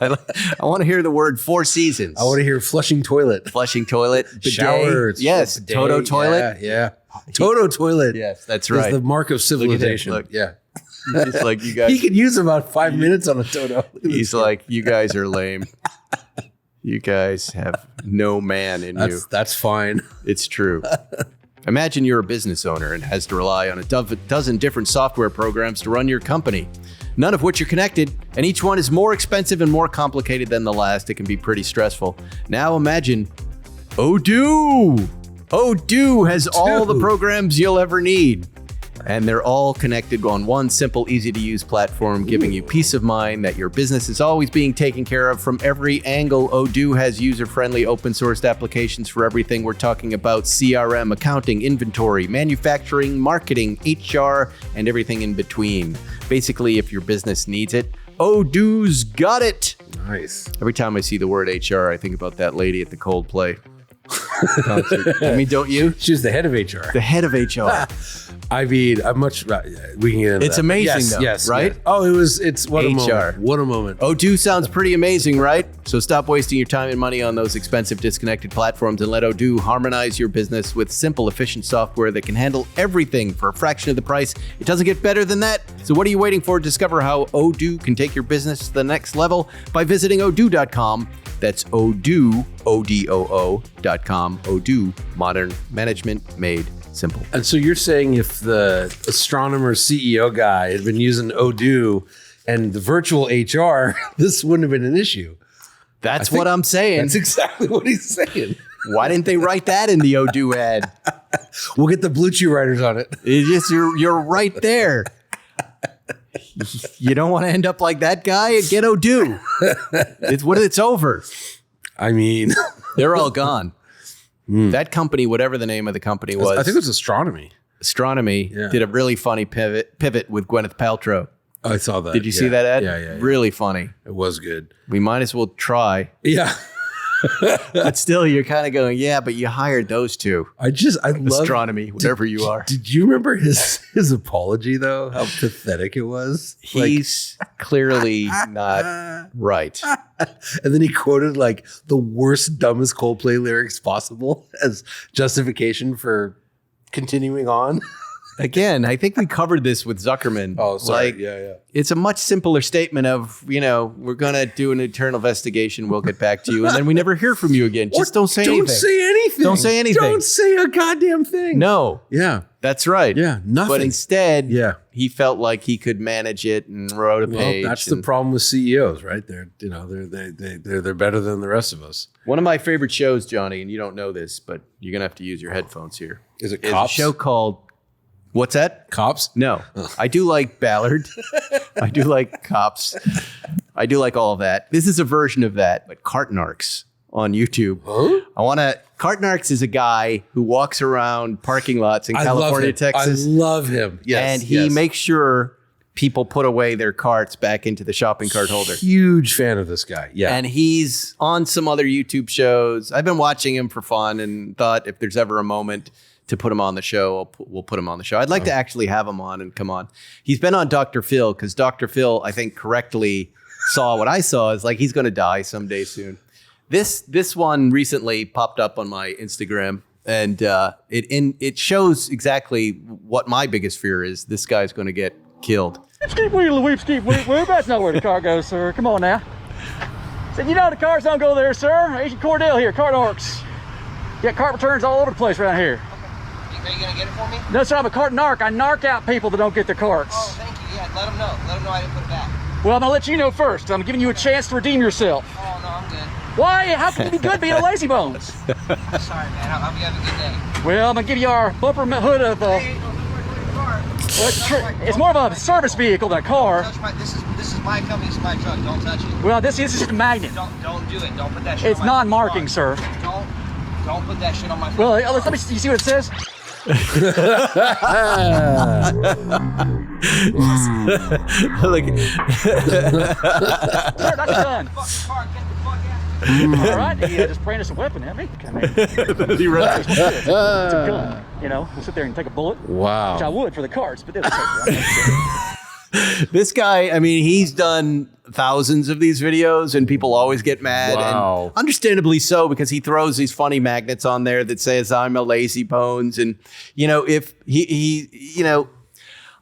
I want to hear the word Four Seasons. I want to hear flushing toilet. Flushing toilet. Bidet. Shower. Yes. Bidet. Toto toilet. Yeah. Toto toilet. Yes, that's right. Is the mark of civilization. Look. Yeah. It's like you guys. He could use about 5 minutes on a Toto. He's like, you guys are lame. You guys have no man in you. That's fine. It's true. Imagine you're a business owner and has to rely on a dozen different software programs to run your company, none of which are connected, and each one is more expensive and more complicated than the last. It can be pretty stressful. Now imagine Odoo. Odoo has all the programs you'll ever need. And they're all connected on one simple, easy-to-use platform, giving you peace of mind that your business is always being taken care of from every angle. Odoo has user-friendly, open-sourced applications for everything. We're talking about CRM, accounting, inventory, manufacturing, marketing, HR, and everything in between. Basically, if your business needs it, Odoo's got it. Nice. Every time I see the word HR, I think about that lady at the Coldplay concert. I mean, don't you? She was the head of HR. The head of HR. I mean, we can get into It's that. amazing, though, yes, right? Yes. Oh, it's what a HR. moment. What a moment. Odoo sounds pretty amazing, right? So stop wasting your time and money on those expensive, disconnected platforms and let Odoo harmonize your business with simple, efficient software that can handle everything for a fraction of the price. It doesn't get better than that. So what are you waiting for? Discover how Odoo can take your business to the next level by visiting odoo.com. That's Odoo, ODOO.com. Odoo, modern management made simple. And so you're saying if the astronomer CEO guy had been using Odoo and the virtual HR, this wouldn't have been an issue. That's what I'm saying. That's exactly what he's saying. Why didn't they write that in the Odoo ad? We'll get the Blue Chew writers on it. You're right there. You don't want to end up like that guy? Get Odoo. It's over. I mean, they're all gone. That company, whatever the name of the company was, I think it was Astronomy. Did a really funny pivot with Gwyneth Paltrow. I saw that. Did you see that ad? Yeah. Really funny. It was good. We might as well try. Yeah. But still, you're kind of going, yeah, but you hired those two. I love Astronomy, whatever you are. Did you remember his apology though? How pathetic it was. He's clearly not right. And then he quoted like the worst, dumbest Coldplay lyrics possible as justification for continuing on. Again, I think we covered this with Zuckerman. Oh, sorry. Like, yeah. It's a much simpler statement of, we're going to do an internal investigation. We'll get back to you. And then we never hear from you again. Just don't say anything. Don't say anything. Don't say anything. Don't say a goddamn thing. No. Yeah. That's right. Yeah. Nothing. But instead, yeah, he felt like he could manage it and wrote a page. That's the problem with CEOs, right? They're better than the rest of us. One of my favorite shows, Johnny, and you don't know this, but you're going to have to use your headphones here. Is it Is Cops? a show called What's that? Cops? No. I do like Ballard. I do like cops. I do like all of that. This is a version of that, but Cart Narcs on YouTube. Huh? Cart Narcs is a guy who walks around parking lots in California, Texas. I love him. Yes. And he makes sure people put away their carts back into the shopping cart holder. Huge fan of this guy. Yeah. And he's on some other YouTube shows. I've been watching him for fun and thought if there's ever a moment to put him on the show, we'll put him on the show. I'd like to actually have him on and come on. He's been on Dr. Phil because Dr. Phil, I think, correctly saw what I saw is like he's going to die someday soon. This one recently popped up on my Instagram, and it shows exactly what my biggest fear is. This guy's going to get killed. Skeep wheel, weep, skeep weep, weep. That's not where the car goes, sir. Come on now. Said, you know the cars don't go there, sir. Agent Cordell here, Cart Narcs. Yeah, cart returns all over the place around here. Are you going to get it for me? No, sir, I'm a cart narc. I narc out people that don't get their carts. Oh, thank you. Yeah, let them know. Let them know I didn't put it back. Well, I'm going to let you know first. I'm giving you a chance to redeem yourself. Oh, no, I'm good. Why? How can you be good being a lazy bones? Sorry, man. I hope you have a good day. Well, I'm going to give you our bumper hood of... it's more of a service vehicle than a car. This is my company. This is my truck. Don't touch it. Well, this is just a magnet. Don't do it. Don't put that shit it's on my non-marking, sir. Don't put that shit on my phone. Well, let me you see what it says? Like, Sir, that's done. All right, he just brandished a weapon at me. he runs. It's a gun. You know, we'll sit there and take a bullet. Wow. Which I would for the carts, but that's okay. This guy, I mean, he's done thousands of these videos and people always get mad. Wow. And understandably so, because he throws these funny magnets on there that says I'm a lazy bones. And, you know, if he you know,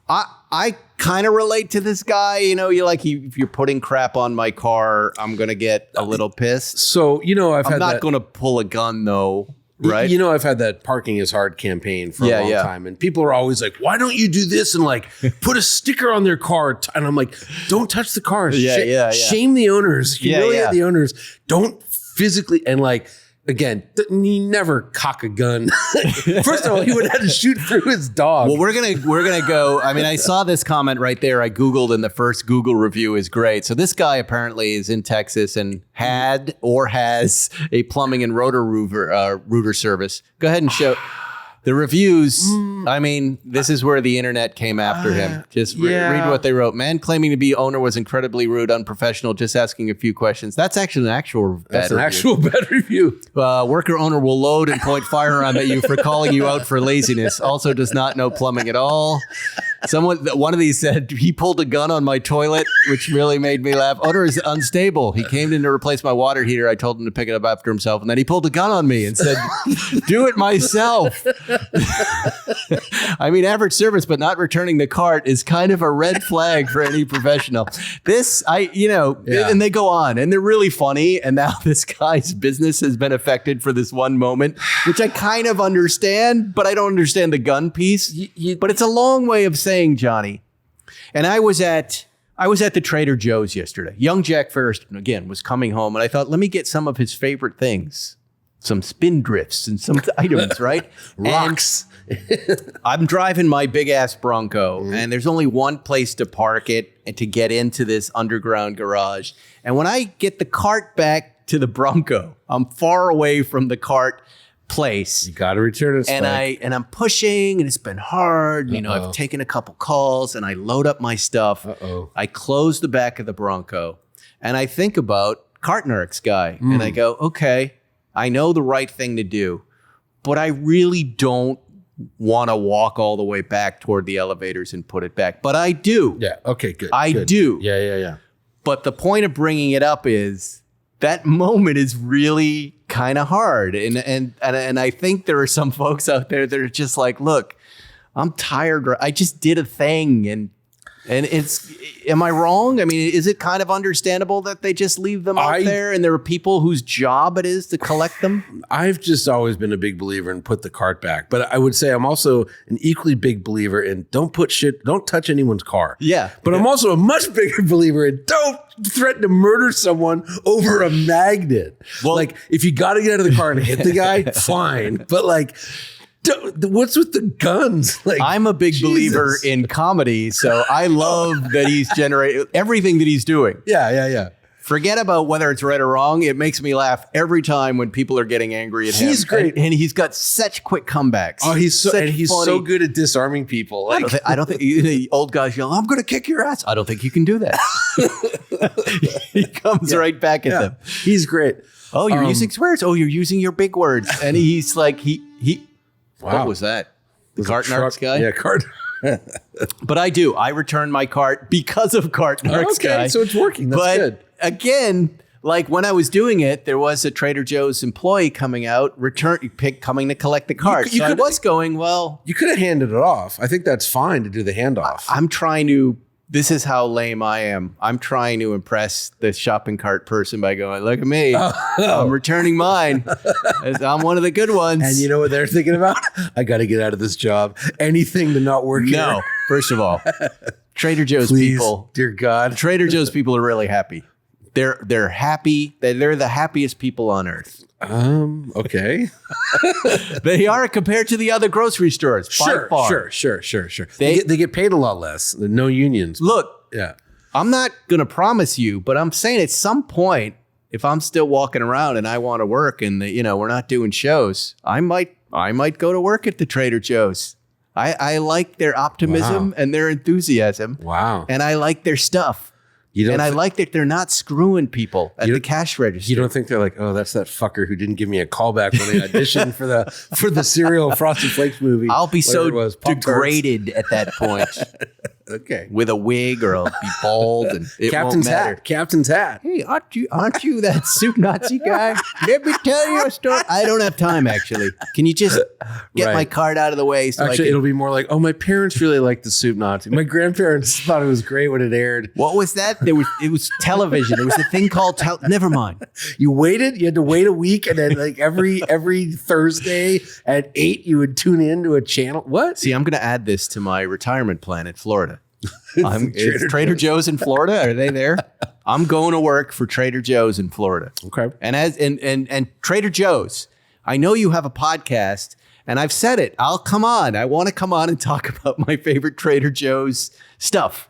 I kind of relate to this guy. You know, if you're putting crap on my car, I'm going to get a little pissed. So, you know, I'm not going to pull a gun though. Right. You know, I've had that parking is hard campaign for a long time. And people are always like, why don't you do this? And like, put a sticker on their car. And I'm like, don't touch the car. Shame the owners. Humiliate the owners. Don't physically. And like, again, he never cock a gun. First of all, he would have to shoot through his dog. Well, we're gonna go. I mean, I saw this comment right there. I Googled, and the first Google review is great. So this guy apparently is in Texas and had or has a plumbing and router service. Go ahead and show the reviews. I mean, this is where the internet came after him. Just read what they wrote. Man claiming to be owner was incredibly rude, unprofessional, just asking a few questions. That's actually an actual bad review. Worker owner will load and point firearm at you for calling you out for laziness. Also does not know plumbing at all. One of these said, he pulled a gun on my toilet, which really made me laugh. Owner is unstable. He came in to replace my water heater. I told him to pick it up after himself. And then he pulled a gun on me and said, do it myself. I mean, average service, but not returning the cart is kind of a red flag for any professional. And they go on and they're really funny. And now this guy's business has been affected for this one moment, which I kind of understand, but I don't understand the gun piece. But it's a long way of saying, Johnny. And I was at the Trader Joe's yesterday. Young Jack Ferriston, again, was coming home, and I thought, let me get some of his favorite things. Some spin drifts and some items, right? Rocks. I'm driving my big ass Bronco, and there's only one place to park it and to get into this underground garage. And when I get the cart back to the Bronco, I'm far away from the cart place. You got to return it. And I'm pushing, and it's been hard. You know, I've taken a couple calls, and I load up my stuff. I close the back of the Bronco, and I think about Cart Narcs guy, and I go, okay, I know the right thing to do, but I really don't want to walk all the way back toward the elevators and put it back. But I do. Yeah. Okay, good. I do. Yeah. But the point of bringing it up is that moment is really kind of hard. And I think there are some folks out there that are just like, look, I'm tired. I just did a thing. And am I wrong? I mean, is it kind of understandable that they just leave them out there and there are people whose job it is to collect them? I've just always been a big believer in put the cart back. But I would say I'm also an equally big believer in don't touch anyone's car. Yeah. But I'm also a much bigger believer in don't threaten to murder someone over a magnet. Well, like if you got to get out of the car and hit the guy, fine. But like, What's with the guns? Like, I'm a big believer in comedy, so I love that he's generated everything that he's doing. Yeah. Forget about whether it's right or wrong. It makes me laugh every time when people are getting angry at him. He's great. And he's got such quick comebacks. Oh, he's so good at disarming people. Like, I don't think the old guys yell, I'm going to kick your ass. I don't think you can do that. He comes right back at them. He's great. Oh, you're using swears. Oh, you're using your big words. And he's like, wow. What was that? The Cart Narcs guy? Yeah, Cart. But I do. I return my cart because of Cart Narcs guy. Okay, so it's working. That's good. Again, like when I was doing it, there was a Trader Joe's employee coming out, coming to collect the cart. So I was going, well. You could have handed it off. I think that's fine to do the handoff. I'm trying to. This is how lame I am. I'm trying to impress the shopping cart person by going, look at me. I'm returning mine. I'm one of the good ones. And you know what they're thinking about? I got to get out of this job. Anything to not work here. No, first of all, Trader Joe's people. Dear God. Trader Joe's people are really happy. They're happy. They're the happiest people on earth. Okay. They are compared to the other grocery stores. Sure. They get paid a lot less. No unions. Look, yeah. I'm not going to promise you, but I'm saying at some point, if I'm still walking around and I want to work and we're not doing shows, I might go to work at the Trader Joe's. I like their optimism and their enthusiasm. Wow. And I like their stuff. I like that they're not screwing people at the cash register. You don't think they're like, oh, that's that fucker who didn't give me a call back when I auditioned for the cereal Frosted Flakes movie. I'll be so degraded at that point. Okay. With a wig, or I'll be bald, and it Captain's won't matter. hat. Captain's hat. Hey, aren't you that soup Nazi guy? Let me tell you a story. I don't have time, actually. Can you just get my card out of the way? So actually, it'll be more like, oh, my parents really liked the soup Nazi. My grandparents thought it was great when it aired. What was that? It was television. There was a thing called never mind. You had to wait a week, and then like every Thursday at 8, you would tune in to a channel. What? See, I'm going to add this to my retirement plan in Florida. It's Trader Joe's in Florida. Are they there? I'm going to work for Trader Joe's in Florida. Okay. And Trader Joe's, I know you have a podcast, and I've said it. I'll come on. I want to come on and talk about my favorite Trader Joe's stuff.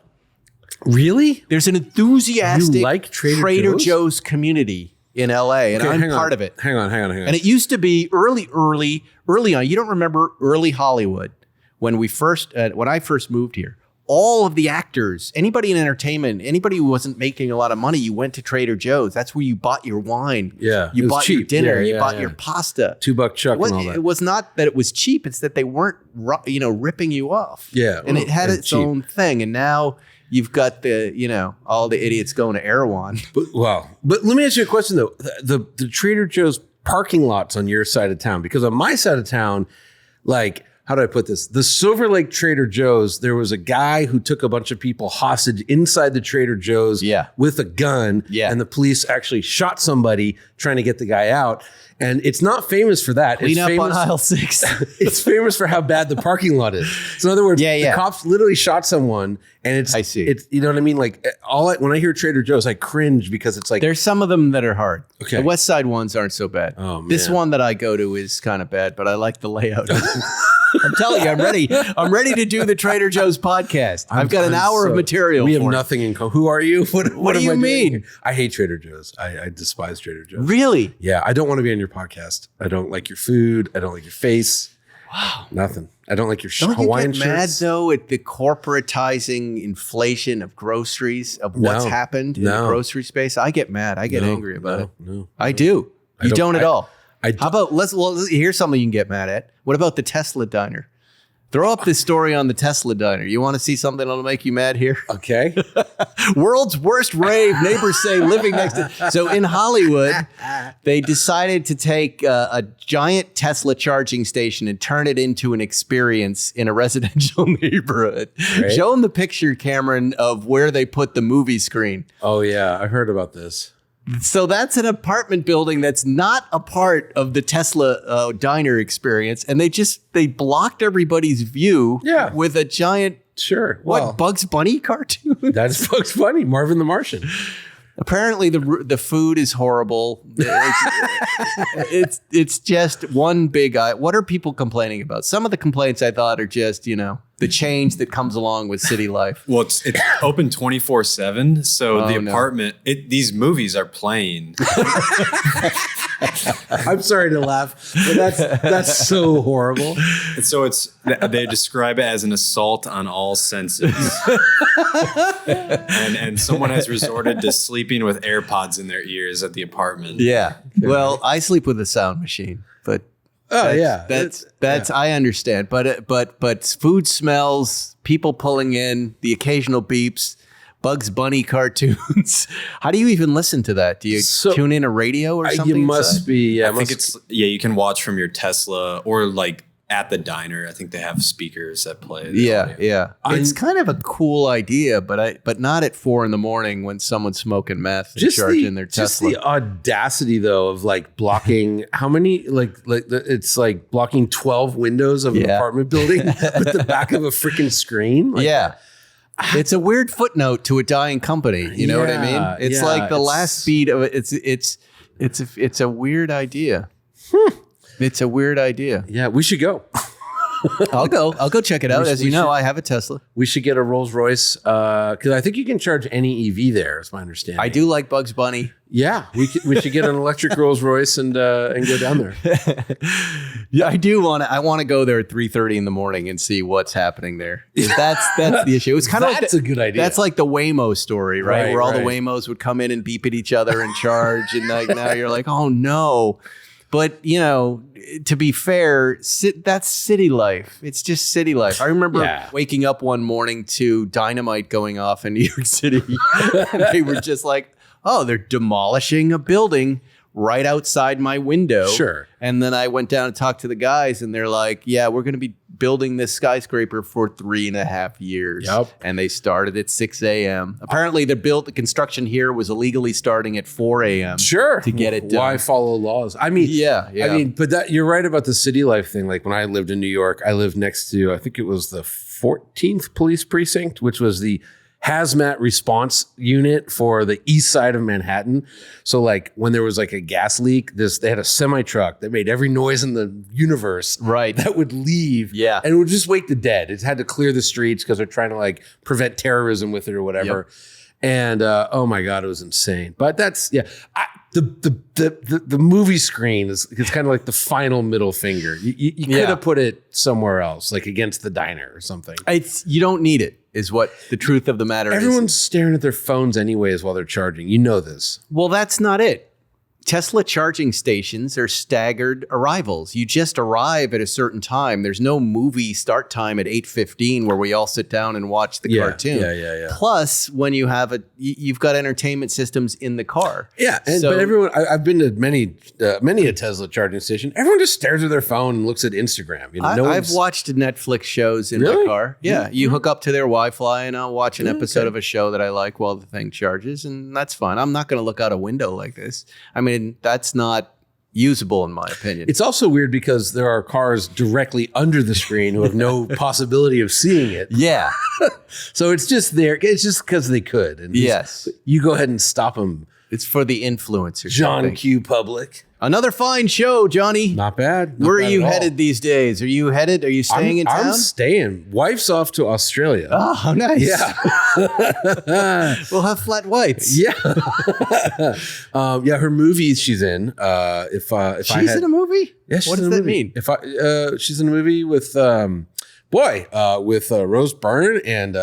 Really? There's an enthusiastic Trader Joe's community in LA, and I'm part of it. Hang on. And it used to be early on. You don't remember early Hollywood when I first moved here. All of the actors, anybody in entertainment, anybody who wasn't making a lot of money, you went to Trader Joe's. That's where you bought your wine. Yeah. You bought your dinner. You bought your pasta. $2 chuck and all that. It was not that it was cheap. It's that they weren't, ripping you off. Yeah. And it had its own thing. And now you've got all the idiots going to Erewhon. But let me ask you a question though. The Trader Joe's parking lots on your side of town, because on my side of town, like, how do I put this? The Silver Lake Trader Joe's, there was a guy who took a bunch of people hostage inside the Trader Joe's with a gun. Yeah. And the police actually shot somebody trying to get the guy out. And it's not famous for that. Clean up on aisle 6. It's famous for how bad the parking lot is. So in other words, the cops literally shot someone, and I see. It's, you know what I mean? Like when I hear Trader Joe's, I cringe because it's like, there's some of them that are hard. Okay. The West Side ones aren't so bad. Oh, man. This one that I go to is kind of bad, but I like the layout. I'm telling you, I'm ready. I'm ready to do the Trader Joe's podcast. I've got an hour of material. We have nothing in common. Who are you? What do you mean? I hate Trader Joe's. I despise Trader Joe's. Really? Yeah. I don't want to be on your podcast. I don't like your food. I don't like your face. Wow. Nothing. I don't like your Don't Hawaiian you get mad shirts. though at the corporatizing inflation of groceries, of what's happened in the grocery space? I get mad. I get angry about it. No. I do. You don't at all. How about here's something you can get mad at. What about the Tesla diner? Throw up this story on the Tesla diner. You want to see something that'll make you mad here? Okay. World's worst rave, neighbors say, living next to. So in Hollywood, they decided to take a giant Tesla charging station and turn it into an experience in a residential neighborhood. Right. Show them the picture, Cameron, of where they put the movie screen. Oh, yeah. I heard about this. So that's an apartment building that's not a part of the Tesla diner experience. And they blocked everybody's view with a giant, Bugs Bunny cartoon? That's Bugs Bunny, Marvin the Martian. Apparently the food is horrible. It's just one big what are people complaining about? Some of the complaints I thought are just, the change that comes along with city life. Well, it's open 24/7. So the apartment, these movies are playing. I'm sorry to laugh, but that's so horrible. And so they describe it as an assault on all senses. and someone has resorted to sleeping with AirPods in their ears at the apartment. Yeah. Well, I sleep with a sound machine, but that's I understand. But food smells, people pulling in, the occasional beeps, Bugs Bunny cartoons. How do you even listen to that? Do you tune in a radio or something? You must be. I think you can watch from your Tesla or like at the diner. I think they have speakers that play. Yeah. It's kind of a cool idea, but not at 4 a.m. when someone's smoking meth and charging their Tesla. Just the audacity though of like blocking how many it's like blocking 12 windows of an apartment building with the back of a freaking screen. It's a weird footnote to a dying company. You know what I mean? It's like the last beat of it. It's a weird idea. It's a weird idea. Yeah, we should go. I'll go check it out. As you know, I have a Tesla. We should get a Rolls Royce because I think you can charge any EV there. Is my understanding. I do like Bugs Bunny. Yeah, we should get an electric Rolls Royce and go down there. Yeah, I do want to. I want to go there at 3:30 in the morning and see what's happening there. That's the issue. It's kind of that's a good idea. That's like the Waymo story, right? Where all the Waymos would come in and beep at each other and charge, and like now you're like, oh no. But, to be fair, that's city life. It's just city life. I remember waking up one morning to dynamite going off in New York City. And they were just like, oh, they're demolishing a building right outside my window. Sure. And then I went down and talked to the guys, and they're like, yeah, we're going to be building this skyscraper for 3.5 years. Yep. And they started at 6 a.m. Apparently, the construction here was illegally starting at 4 a.m. Sure. To get it done. Why follow laws? I mean, but you're right about the city life thing. Like when I lived in New York, I lived next to, I think it was the 14th police precinct, which was the hazmat response unit for the east side of Manhattan. So like when there was like a gas leak, they had a semi truck that made every noise in the universe that would leave. Yeah. And it would just wake the dead. It had to clear the streets because they're trying to like prevent terrorism with it or whatever. Yep. And oh my God, it was insane. But that's the movie screen is kind of like the final middle finger. You could have put it somewhere else, like against the diner or something. You don't need it, is what the truth of the matter is. Everyone's staring at their phones anyways while they're charging. You know this. Well, that's not it. Tesla charging stations are staggered arrivals. You just arrive at a certain time. There's no movie start time at 8:15 where we all sit down and watch the cartoon. Yeah. Plus, when you have you've got entertainment systems in the car. Yeah, but everyone, I've been to many a Tesla charging station. Everyone just stares at their phone and looks at Instagram. I've watched Netflix shows in my car. Yeah, you hook up to their Wi-Fi and I'll watch an episode of a show that I like while the thing charges, and that's fine. I'm not going to look out a window like this. I mean, that's not usable in my opinion. It's also weird because there are cars directly under the screen who have no possibility of seeing it. Yeah. So it's just there. It's just because they could. And yes. You go ahead and stop them. It's for the influencers. John Q. Public. Another fine show, Johnny. Not bad. Where are you headed these days? Are you headed? Are you staying in town? I'm staying. Wife's off to Australia. Oh, nice. Yeah. We'll have flat whites. Yeah. Her movies she's in. If she's in a movie? Yeah, what does that mean? She's in a movie with Rose Byrne and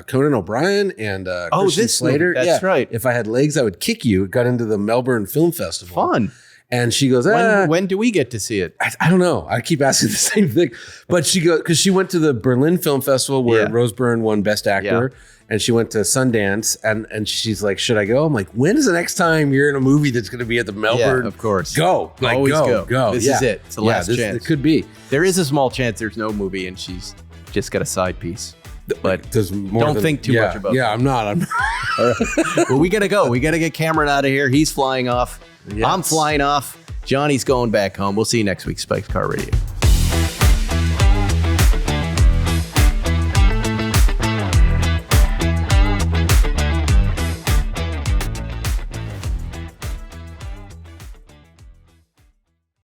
Conan O'Brien and Christian Slater. Movie. That's right. If I had legs, I would kick you. It got into the Melbourne Film Festival. Fun. And she goes, when do we get to see it? I don't know. I keep asking the same thing. But she goes, because she went to the Berlin Film Festival where Rose Byrne won Best Actor. Yeah. And she went to Sundance and she's like, should I go? I'm like, when is the next time you're in a movie that's going to be at the Melbourne? Yeah, of course. Go. Like, always go. This is it. It's the last chance. It could be. There is a small chance there's no movie and she's just got a side piece. But don't think too much about it. Yeah, I'm not. All right. Well, we got to go. We got to get Cameron out of here. He's flying off. Yes. I'm flying off. Johnny's going back home. We'll see you next week, Spikes Car Radio.